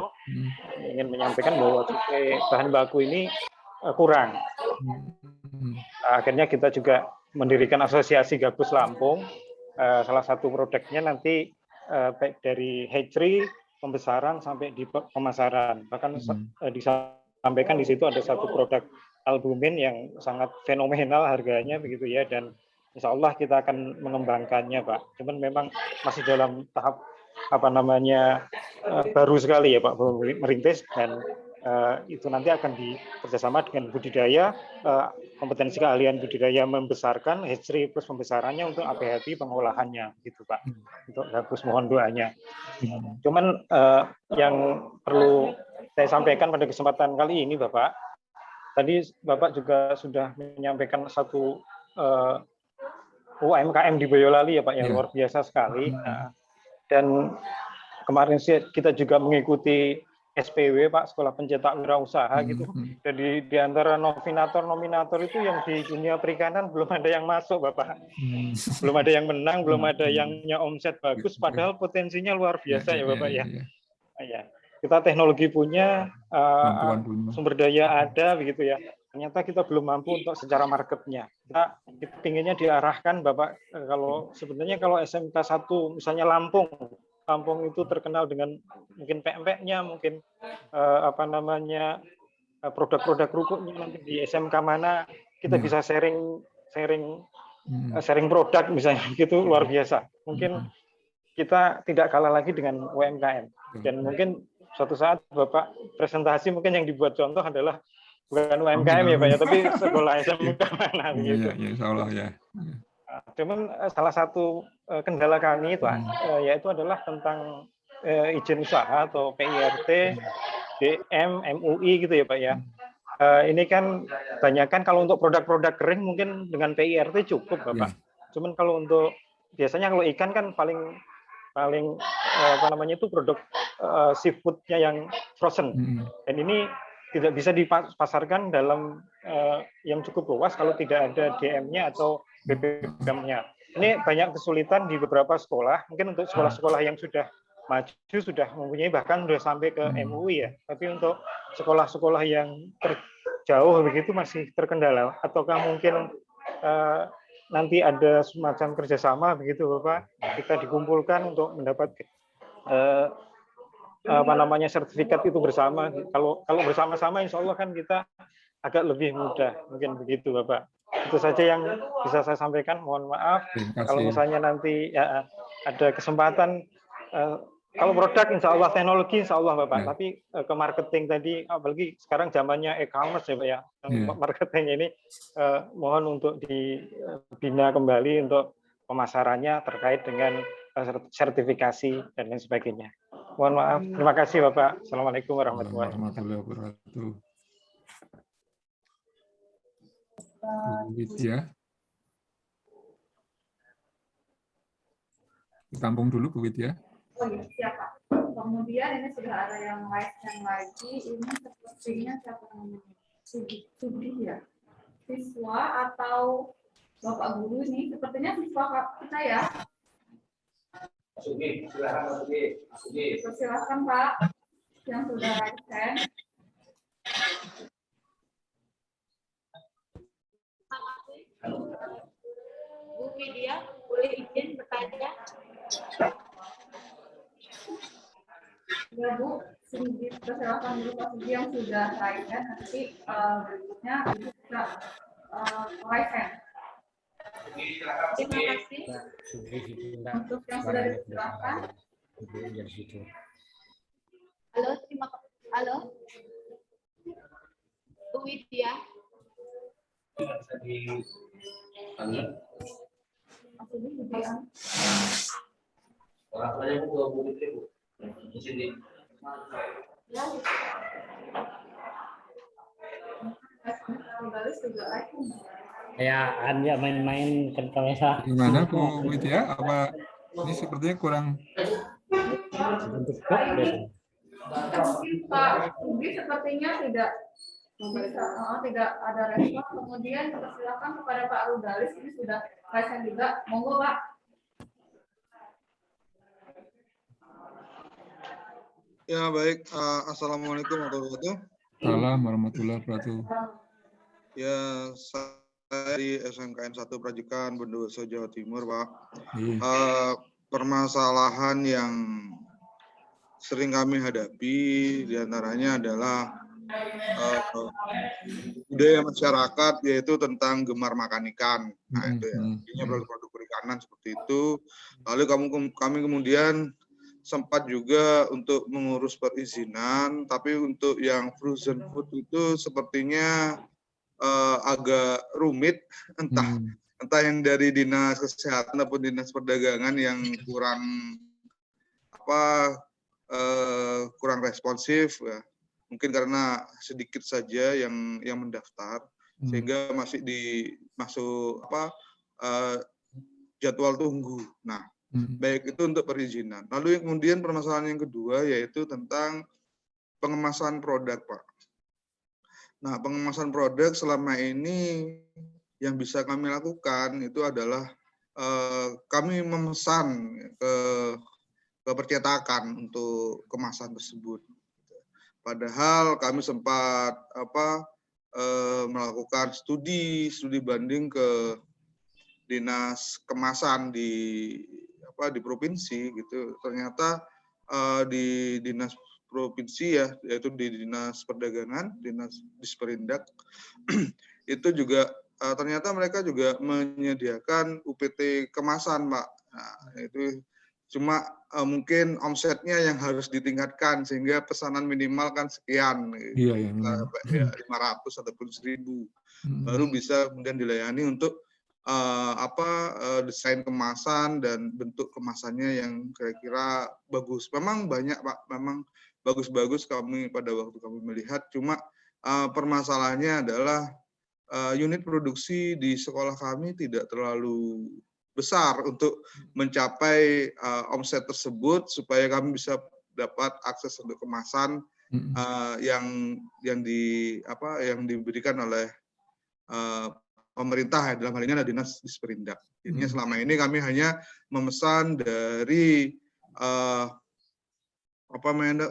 ingin menyampaikan bahwa suplai bahan baku ini kurang. Akhirnya kita juga mendirikan asosiasi gabus Lampung. Salah satu produknya nanti baik dari hatchery, pembesaran sampai di pemasaran. Bahkan disampaikan di situ ada satu produk albumin yang sangat fenomenal harganya begitu ya, dan insya Allah kita akan mengembangkannya Pak. Cuman memang masih dalam tahap baru sekali ya Pak, merintis, dan itu nanti akan bekerjasama dengan budidaya, kompetensi keahlian budidaya membesarkan hatchery plus pembesarannya untuk APHP pengolahannya gitu Pak. Untuk gabus mohon doanya. Cuman yang perlu saya sampaikan pada kesempatan kali ini Bapak, tadi Bapak juga sudah menyampaikan satu UMKM di Boyolali ya Pak, yang luar biasa sekali. Dan kemarin kita juga mengikuti SPW Pak, Sekolah Pencetak Wirausaha gitu. Jadi di antara nominator itu yang di dunia perikanan belum ada yang masuk Bapak. Belum ada yang menang, belum ada yang punya omset bagus, padahal potensinya luar biasa ya Bapak ya. Ya. Kita teknologi punya, sumber daya ada begitu ya. Ternyata kita belum mampu untuk secara marketnya. Kita pinginnya diarahkan Bapak, kalau sebenarnya kalau SMK 1 misalnya Lampung itu terkenal dengan mungkin PMP-nya, mungkin produk-produk rukuknya, nanti di SMK mana kita bisa sharing produk misalnya gitu, luar biasa. Mungkin kita tidak kalah lagi dengan UMKM, dan mungkin suatu saat Bapak presentasi mungkin yang dibuat contoh adalah bukan UMKM ya Pak ya, tapi sekolah SMK mana gitu. Iya, insya Allah ya. Cuman salah satu kendala kami Pak, yaitu adalah tentang izin usaha atau PIRT, DM, MUI gitu ya Pak ya. Ini kan banyak kalau untuk produk-produk kering mungkin dengan PIRT cukup Bapak. Cuman kalau untuk biasanya kalau ikan kan paling itu produk seafoodnya yang frozen, dan ini tidak bisa dipasarkan dalam yang cukup luas kalau tidak ada DM-nya atau BPOM-nya. Ini banyak kesulitan di beberapa sekolah, mungkin untuk sekolah-sekolah yang sudah maju, sudah mempunyai, bahkan sudah sampai ke MUI ya. Tapi untuk sekolah-sekolah yang terjauh begitu masih terkendala, ataukah mungkin nanti ada semacam kerjasama begitu Bapak, kita dikumpulkan untuk mendapat sertifikat itu bersama. Kalau bersama-sama insya Allah kan kita agak lebih mudah, mungkin begitu Bapak. Itu saja yang bisa saya sampaikan. Mohon maaf kalau misalnya nanti ya, ada kesempatan, kalau produk insya Allah, teknologi insya Allah Bapak, tapi ke marketing tadi, apalagi sekarang zamannya e-commerce ya Pak ya, marketing ini mohon untuk dibina kembali untuk pemasarannya terkait dengan sertifikasi dan lain sebagainya. Mohon maaf. Terima kasih Bapak. Assalamualaikum warahmatullahi wabarakatuh. Bu Widya. Ditampung dulu Bu Widya. Oh iya, siapa? Kemudian ini sudah ada yang live lagi. Ini sepertinya siapa namanya? Sudi ya? Siswa atau Bapak Guru ini? Sepertinya siswa kita ya? Sudi, silakan Sudi. Silakan Pak, yang sudah live hand. Bu Widya, boleh izin bertanya? Ya Bu, silakan dulu Pak Sudi yang sudah live hand. Nanti berikutnya Ibu bisa live hand. Terima kasih. Untuk yang sudah dipersilakan. Halo. Bu Widya. Orang tuanya Bu Widya Bu. Di sini. Ya, Anda main-main ke kamera. Gimana Bu Widya? Apa ini sepertinya kurang? Bentuk blok deh. Mungkin Pak Sudi sepertinya tidak ada respon. Kemudian persilakan kepada Pak Rudalis, ini sudah raise juga. Monggo Pak. Ya baik, Assalamualaikum warahmatullahi wabarakatuh. Assalamualaikum warahmatullahi wabarakatuh. Ya, saya di SMKN 1 Prajikan Bondowoso Jawa Timur, Pak. Permasalahan yang sering kami hadapi diantaranya adalah budaya masyarakat, yaitu tentang gemar makan ikan. Nah itu ya, intinya produk-produk perikanan seperti itu. Lalu kami kemudian sempat juga untuk mengurus perizinan, tapi untuk yang frozen food itu sepertinya agak rumit, entah yang dari dinas kesehatan ataupun dinas perdagangan yang kurang responsif, ya. Mungkin karena sedikit saja yang mendaftar, sehingga masih masuk jadwal tunggu. Nah, baik itu untuk perizinan. Lalu kemudian permasalahan yang kedua yaitu tentang pengemasan produk, Pak. Nah, pengemasan produk selama ini yang bisa kami lakukan itu adalah kami memesan ke percetakan untuk kemasan tersebut. Padahal kami sempat melakukan studi banding ke dinas kemasan di provinsi gitu. Ternyata di dinas provinsi ya, yaitu di dinas perdagangan, dinas Disperindak itu juga ternyata mereka juga menyediakan UPT kemasan, Pak. Nah, itu cuma mungkin omsetnya yang harus ditingkatkan sehingga pesanan minimal kan sekian, ya, 500 ataupun 1.000, baru bisa kemudian dilayani untuk desain kemasan dan bentuk kemasannya yang kira-kira bagus. Memang banyak, Pak, memang bagus-bagus kami pada waktu kami melihat, cuma permasalahannya adalah unit produksi di sekolah kami tidak terlalu besar untuk mencapai omset tersebut supaya kami bisa dapat akses untuk kemasan yang diberikan oleh pemerintah, dalam hal ini adalah dinas Disperindak. Jadinya selama ini kami hanya memesan dari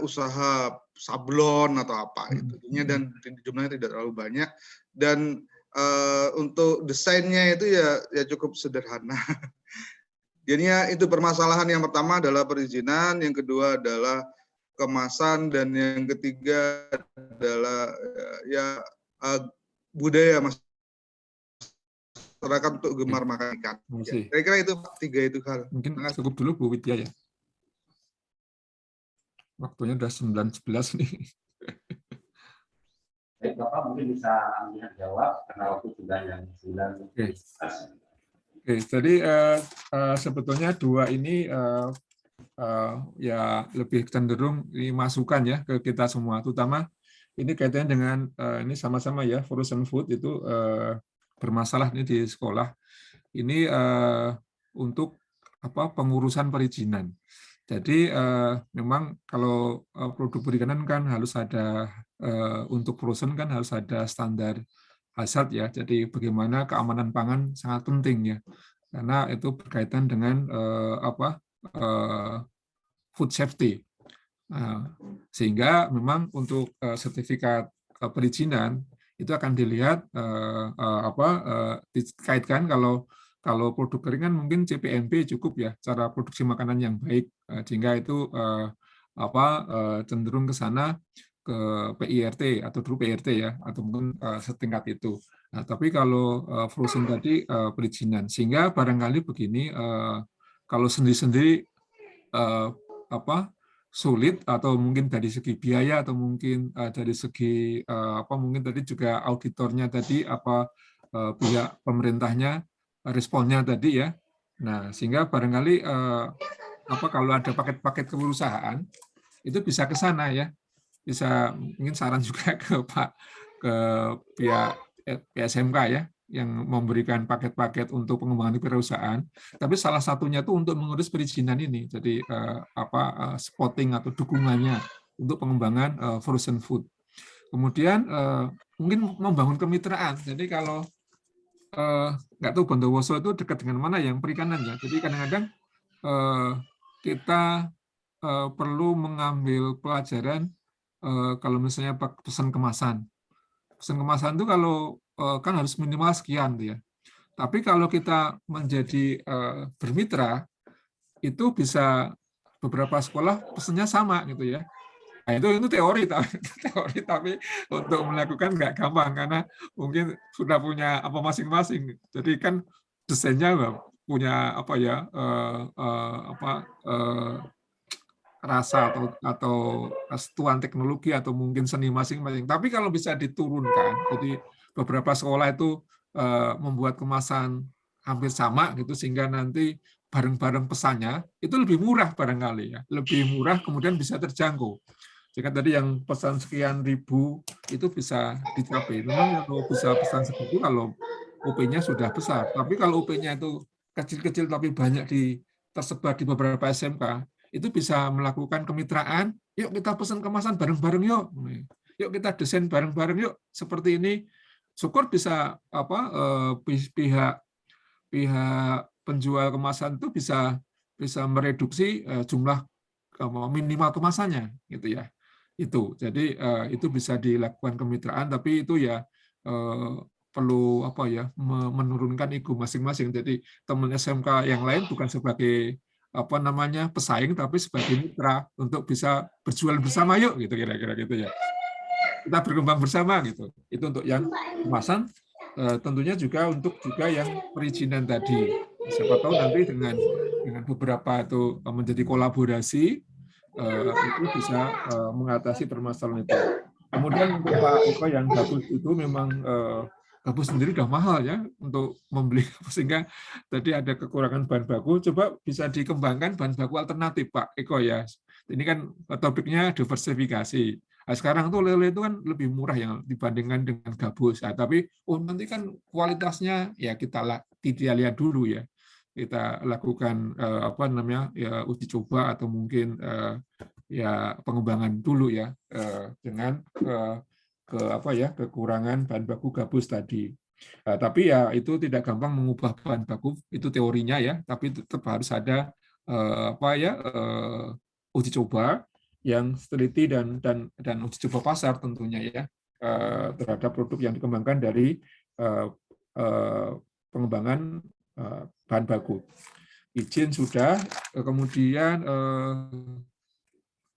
usaha sablon atau apa itu. Dan jumlahnya tidak terlalu banyak, dan untuk desainnya itu ya cukup sederhana. Jadinya itu permasalahan yang pertama adalah perizinan, yang kedua adalah kemasan, dan yang ketiga adalah budaya masyarakat untuk gemar makan ikan. Kira-kira itu tiga itu hal. Mungkin cukup dulu Bu Widya ya. Waktunya udah 9:11 nih. Baik, Bapak mungkin bisa melihat jawab karena waktu sudah yang 9:11. Oke, jadi sebetulnya dua ini ya lebih cenderung dimasukkan ya ke kita semua, terutama ini kaitannya dengan ini sama-sama ya, frozen food itu bermasalah ini di sekolah. Ini untuk pengurusan perizinan. Jadi memang kalau produk perikanan kan harus ada untuk frozen kan harus ada standar hazard ya. Jadi bagaimana keamanan pangan sangat penting ya, karena itu berkaitan dengan food safety. Sehingga memang untuk sertifikat perizinan itu akan dilihat dikaitkan kalau produk keringan mungkin CPNP cukup ya, cara produksi makanan yang baik, sehingga itu cenderung ke sana ke PIRT atau dulu PIRT ya, atau mungkin setingkat itu. Nah, tapi kalau frozen tadi perizinan, sehingga barangkali begini, kalau sendiri-sendiri sulit, atau mungkin dari segi biaya, atau mungkin dari segi mungkin tadi juga auditornya tadi pihak pemerintahnya responnya tadi ya. Nah, sehingga barangkali kalau ada paket-paket kewirausahaan itu bisa ke sana ya. Bisa mungkin saran juga ke pihak PSMK ya, yang memberikan paket-paket untuk pengembangan kewirausahaan. Tapi salah satunya itu untuk mengurus perizinan ini. Jadi spotting atau dukungannya untuk pengembangan frozen food. Kemudian mungkin membangun kemitraan. Jadi kalau nggak tahu Bondowoso itu dekat dengan mana yang perikanan ya. Jadi kadang-kadang kita perlu mengambil pelajaran kalau misalnya pesan kemasan. Pesan kemasan itu kalau kan harus minimal sekian ya. Tapi kalau kita menjadi bermitra, itu bisa beberapa sekolah pesannya sama gitu ya. Nah, itu teori tapi untuk melakukan nggak gampang karena mungkin sudah punya masing-masing. Jadi kan desainnya punya rasa atau tuan teknologi atau mungkin seni masing-masing. Tapi kalau bisa diturunkan, jadi beberapa sekolah itu membuat kemasan hampir sama gitu, sehingga nanti bareng-bareng pesannya itu lebih murah barangkali ya, lebih murah, kemudian bisa terjangkau. Jika tadi yang pesan sekian ribu itu bisa dicapai. Memang kalau bisa pesan segitu kalau OP-nya sudah besar. Tapi kalau OP-nya itu kecil-kecil tapi banyak tersebar di beberapa SMK, itu bisa melakukan kemitraan. Yuk kita pesan kemasan bareng-bareng yuk. Yuk kita desain bareng-bareng yuk. Seperti ini. Syukur bisa pihak penjual kemasan itu bisa mereduksi jumlah minimal kemasannya gitu ya. Itu jadi itu bisa dilakukan kemitraan, tapi itu ya perlu menurunkan ego masing-masing. Jadi teman SMK yang lain bukan sebagai pesaing, tapi sebagai mitra untuk bisa berjualan bersama yuk gitu, kira-kira gitu ya. Kita berkembang bersama gitu. Itu untuk yang kemasan, tentunya juga untuk yang perizinan tadi. Siapa tahu nanti dengan beberapa itu menjadi kolaborasi, itu bisa mengatasi permasalahan itu. Kemudian untuk Pak Eko yang gabus itu memang gabus sendiri udah mahal ya untuk membeli, sehingga tadi ada kekurangan bahan baku. Coba bisa dikembangkan bahan baku alternatif Pak Eko ya. Ini kan topiknya diversifikasi. Nah, sekarang tuh lele itu kan lebih murah yang dibandingkan dengan gabus. Nah, tapi nanti kan kualitasnya ya kita lihat dulu ya. Kita lakukan uji coba atau mungkin pengembangan dulu ya dengan kekurangan bahan baku gabus tadi. Tapi ya itu tidak gampang mengubah bahan baku, itu teorinya ya, tapi tetap harus ada uji coba yang teliti dan uji coba pasar tentunya ya terhadap produk yang dikembangkan dari pengembangan bahan baku. Izin sudah, kemudian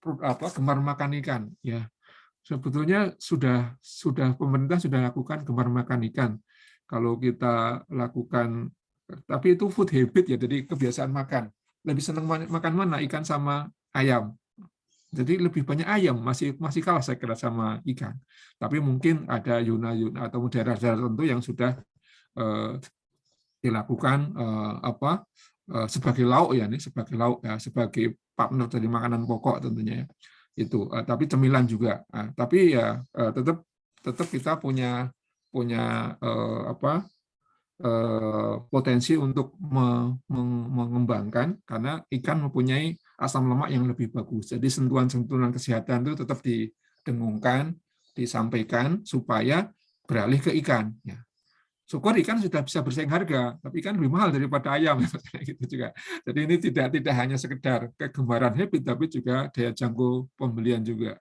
gemar makan ikan. Ya, sebetulnya sudah pemerintah sudah lakukan gemar makan ikan. Kalau kita lakukan, tapi itu food habit ya, jadi kebiasaan makan. Lebih senang makan mana, ikan sama ayam. Jadi lebih banyak ayam, masih kalah saya kira sama ikan. Tapi mungkin ada yuna atau daerah-daerah tertentu yang sudah dilakukan sebagai lauk ya, sebagai lauk ya, sebagai partner dari makanan pokok tentunya ya. Itu tapi cemilan juga. Tapi ya tetap kita punya potensi untuk mengembangkan karena ikan mempunyai asam lemak yang lebih bagus. Jadi sentuhan-sentuhan kesehatan itu tetap didengungkan, disampaikan supaya beralih ke ikan. Ya. Syukur ikan sudah bisa bersaing harga, tapi ikan lebih mahal daripada ayam, gitu juga. Jadi ini tidak hanya sekedar kegemaran habit, tapi juga daya jangkau pembelian juga.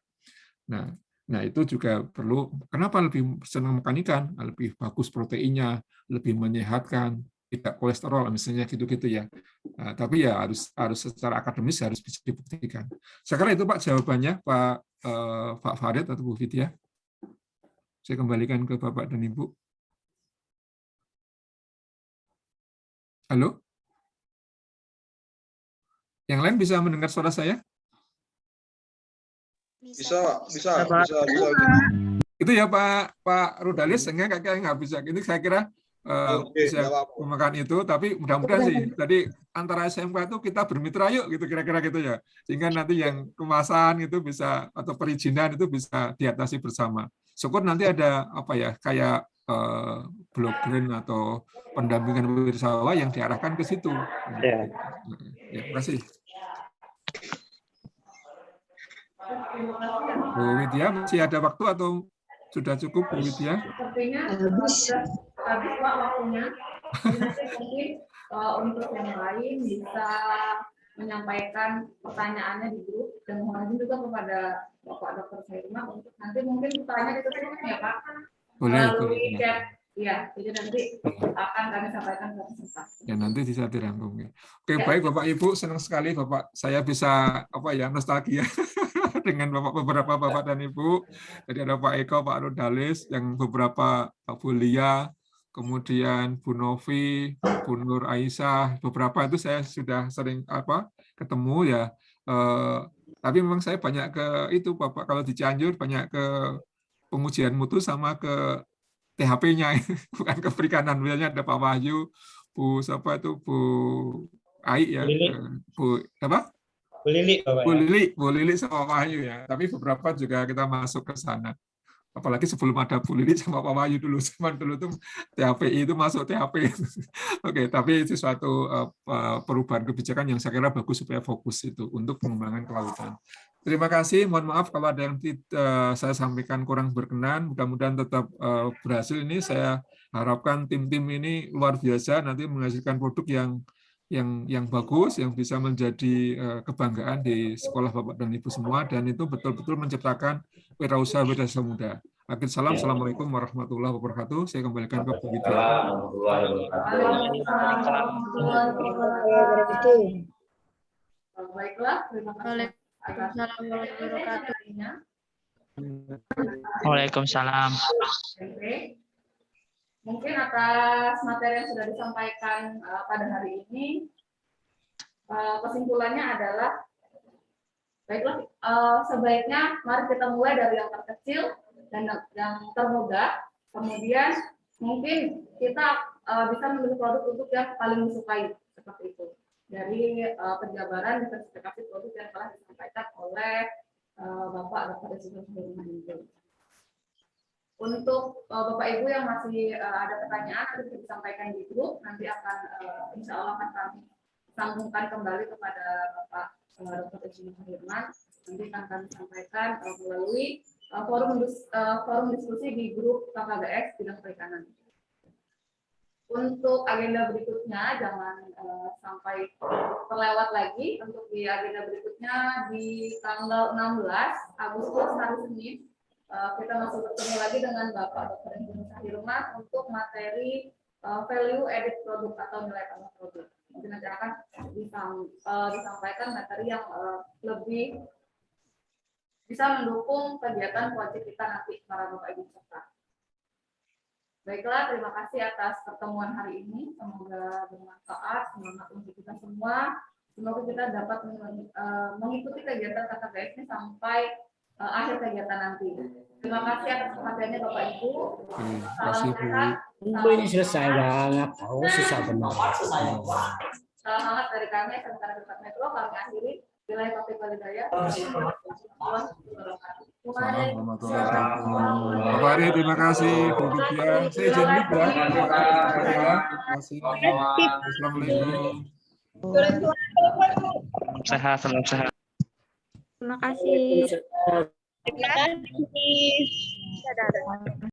Nah itu juga perlu. Kenapa lebih senang makan ikan? Lebih bagus proteinnya, lebih menyehatkan, tidak kolesterol, misalnya gitu-gitu ya. Nah, tapi ya harus secara akademis harus bisa dibuktikan. Saya kira itu Pak jawabannya, Pak Farid atau Bu Vidya. Saya kembalikan ke Bapak dan Ibu. Halo? Yang lain bisa mendengar suara saya? Bisa. Itu ya Pak Rudalis, enggak nggak bisa. Ini saya kira bisa memakan itu, tapi mudah-mudahan sih. Tadi antara SMK itu kita bermitra yuk, gitu kira-kira gitu ya. Sehingga nanti yang kemasan itu bisa atau perizinan itu bisa diatasi bersama. Syukur nanti ada kayak blok green atau pendampingan wirausaha yang diarahkan ke situ. Ya, terima kasih. Bu Widya, masih ada waktu atau sudah cukup, Bu Widya? Sepertinya habis Pak waktunya. Nanti mungkin untuk yang lain bisa menyampaikan pertanyaannya di grup dan mohon juga kepada Bapak Dr. Sairma untuk nanti mungkin bertanya di grup ya Pak. Melalui chat. Ya, jadi nanti akan kami sampaikan ke peserta. Ya nanti bisa dirangkum. Oke, baik Bapak Ibu, senang sekali Bapak saya bisa nostalgia dengan beberapa Bapak dan Ibu. Jadi ada Pak Eko, Pak Rudalis, yang beberapa Bu Lia, kemudian Bu Novi, Bu Nur Aisyah, beberapa itu saya sudah sering ketemu ya. Tapi memang saya banyak ke itu Bapak, kalau di Cianjur banyak ke pengujian mutu sama ke THP-nya, bukan ke perikanan. Biasanya ada Pak Wahyu, Bu Ai ya, Bu Lili sama Pak Wahyu ya. Tapi beberapa juga kita masuk ke sana. Apalagi sebelum ada Bu Lili sama Pak Wahyu dulu, zaman dulu tuh THPI itu masuk THP. Oke, tapi itu suatu perubahan kebijakan yang saya kira bagus supaya fokus itu untuk pengembangan kelautan. Terima kasih, mohon maaf kalau ada yang saya sampaikan kurang berkenan, mudah-mudahan tetap berhasil. Ini saya harapkan tim-tim ini luar biasa, nanti menghasilkan produk yang bagus, yang bisa menjadi kebanggaan di sekolah Bapak dan Ibu semua, dan itu betul-betul menciptakan wirausaha muda. Akhir salam, Assalamualaikum warahmatullahi wabarakatuh. Saya kembalikan ke Bu Widya. Baiklah, terima kasih. Waalaikumsalam. Mungkin atas materi yang sudah disampaikan pada hari ini, kesimpulannya adalah, baiklah, sebaiknya mari kita mulai dari yang terkecil dan yang termudah, kemudian mungkin kita bisa memilih produk untuk yang paling disukai, seperti itu. Dari penjabaran diversifikasi produk yang telah disampaikan oleh Bapak Dr. Sairma. Untuk Bapak Ibu yang masih ada pertanyaan nanti bisa disampaikan di grup, nanti akan insya Allah akan kami sambungkan kembali kepada Bapak Dr. Sairma. Nanti akan kami sampaikan melalui forum diskusi di grup KKBX bidang perikanan. Untuk agenda berikutnya jangan sampai terlewat lagi. Untuk di agenda berikutnya di tanggal 16 Agustus hari Senin kita masih bertemu lagi dengan Bapak Dr. Insinyur Sahirman untuk materi value added product atau nilai tambah produk. Mungkin nanti akan disampaikan materi yang lebih bisa mendukung kegiatan wajib kita nanti para Bapak Ibu peserta. Baiklah, terima kasih atas pertemuan hari ini. Semoga bermanfaat, semangat untuk kita semua. Semoga kita dapat mengikuti kegiatan KKBS ini sampai akhir kegiatan nanti. Terima kasih atas perhatiannya Bapak Ibu. Terima kasih, Bu. Ini selesai banget. Oh, susah benar. Salam hangat dari kami, Sementara Dekat Metro. Kami akhiri. Wilayah Taufiq Walhidayah. Pak Fahri, terima kasih. Bu Widya, saya izin juga. Terima kasih. Assalamualaikum. Sehat, salam sehat. Terima kasih. Terima kasih.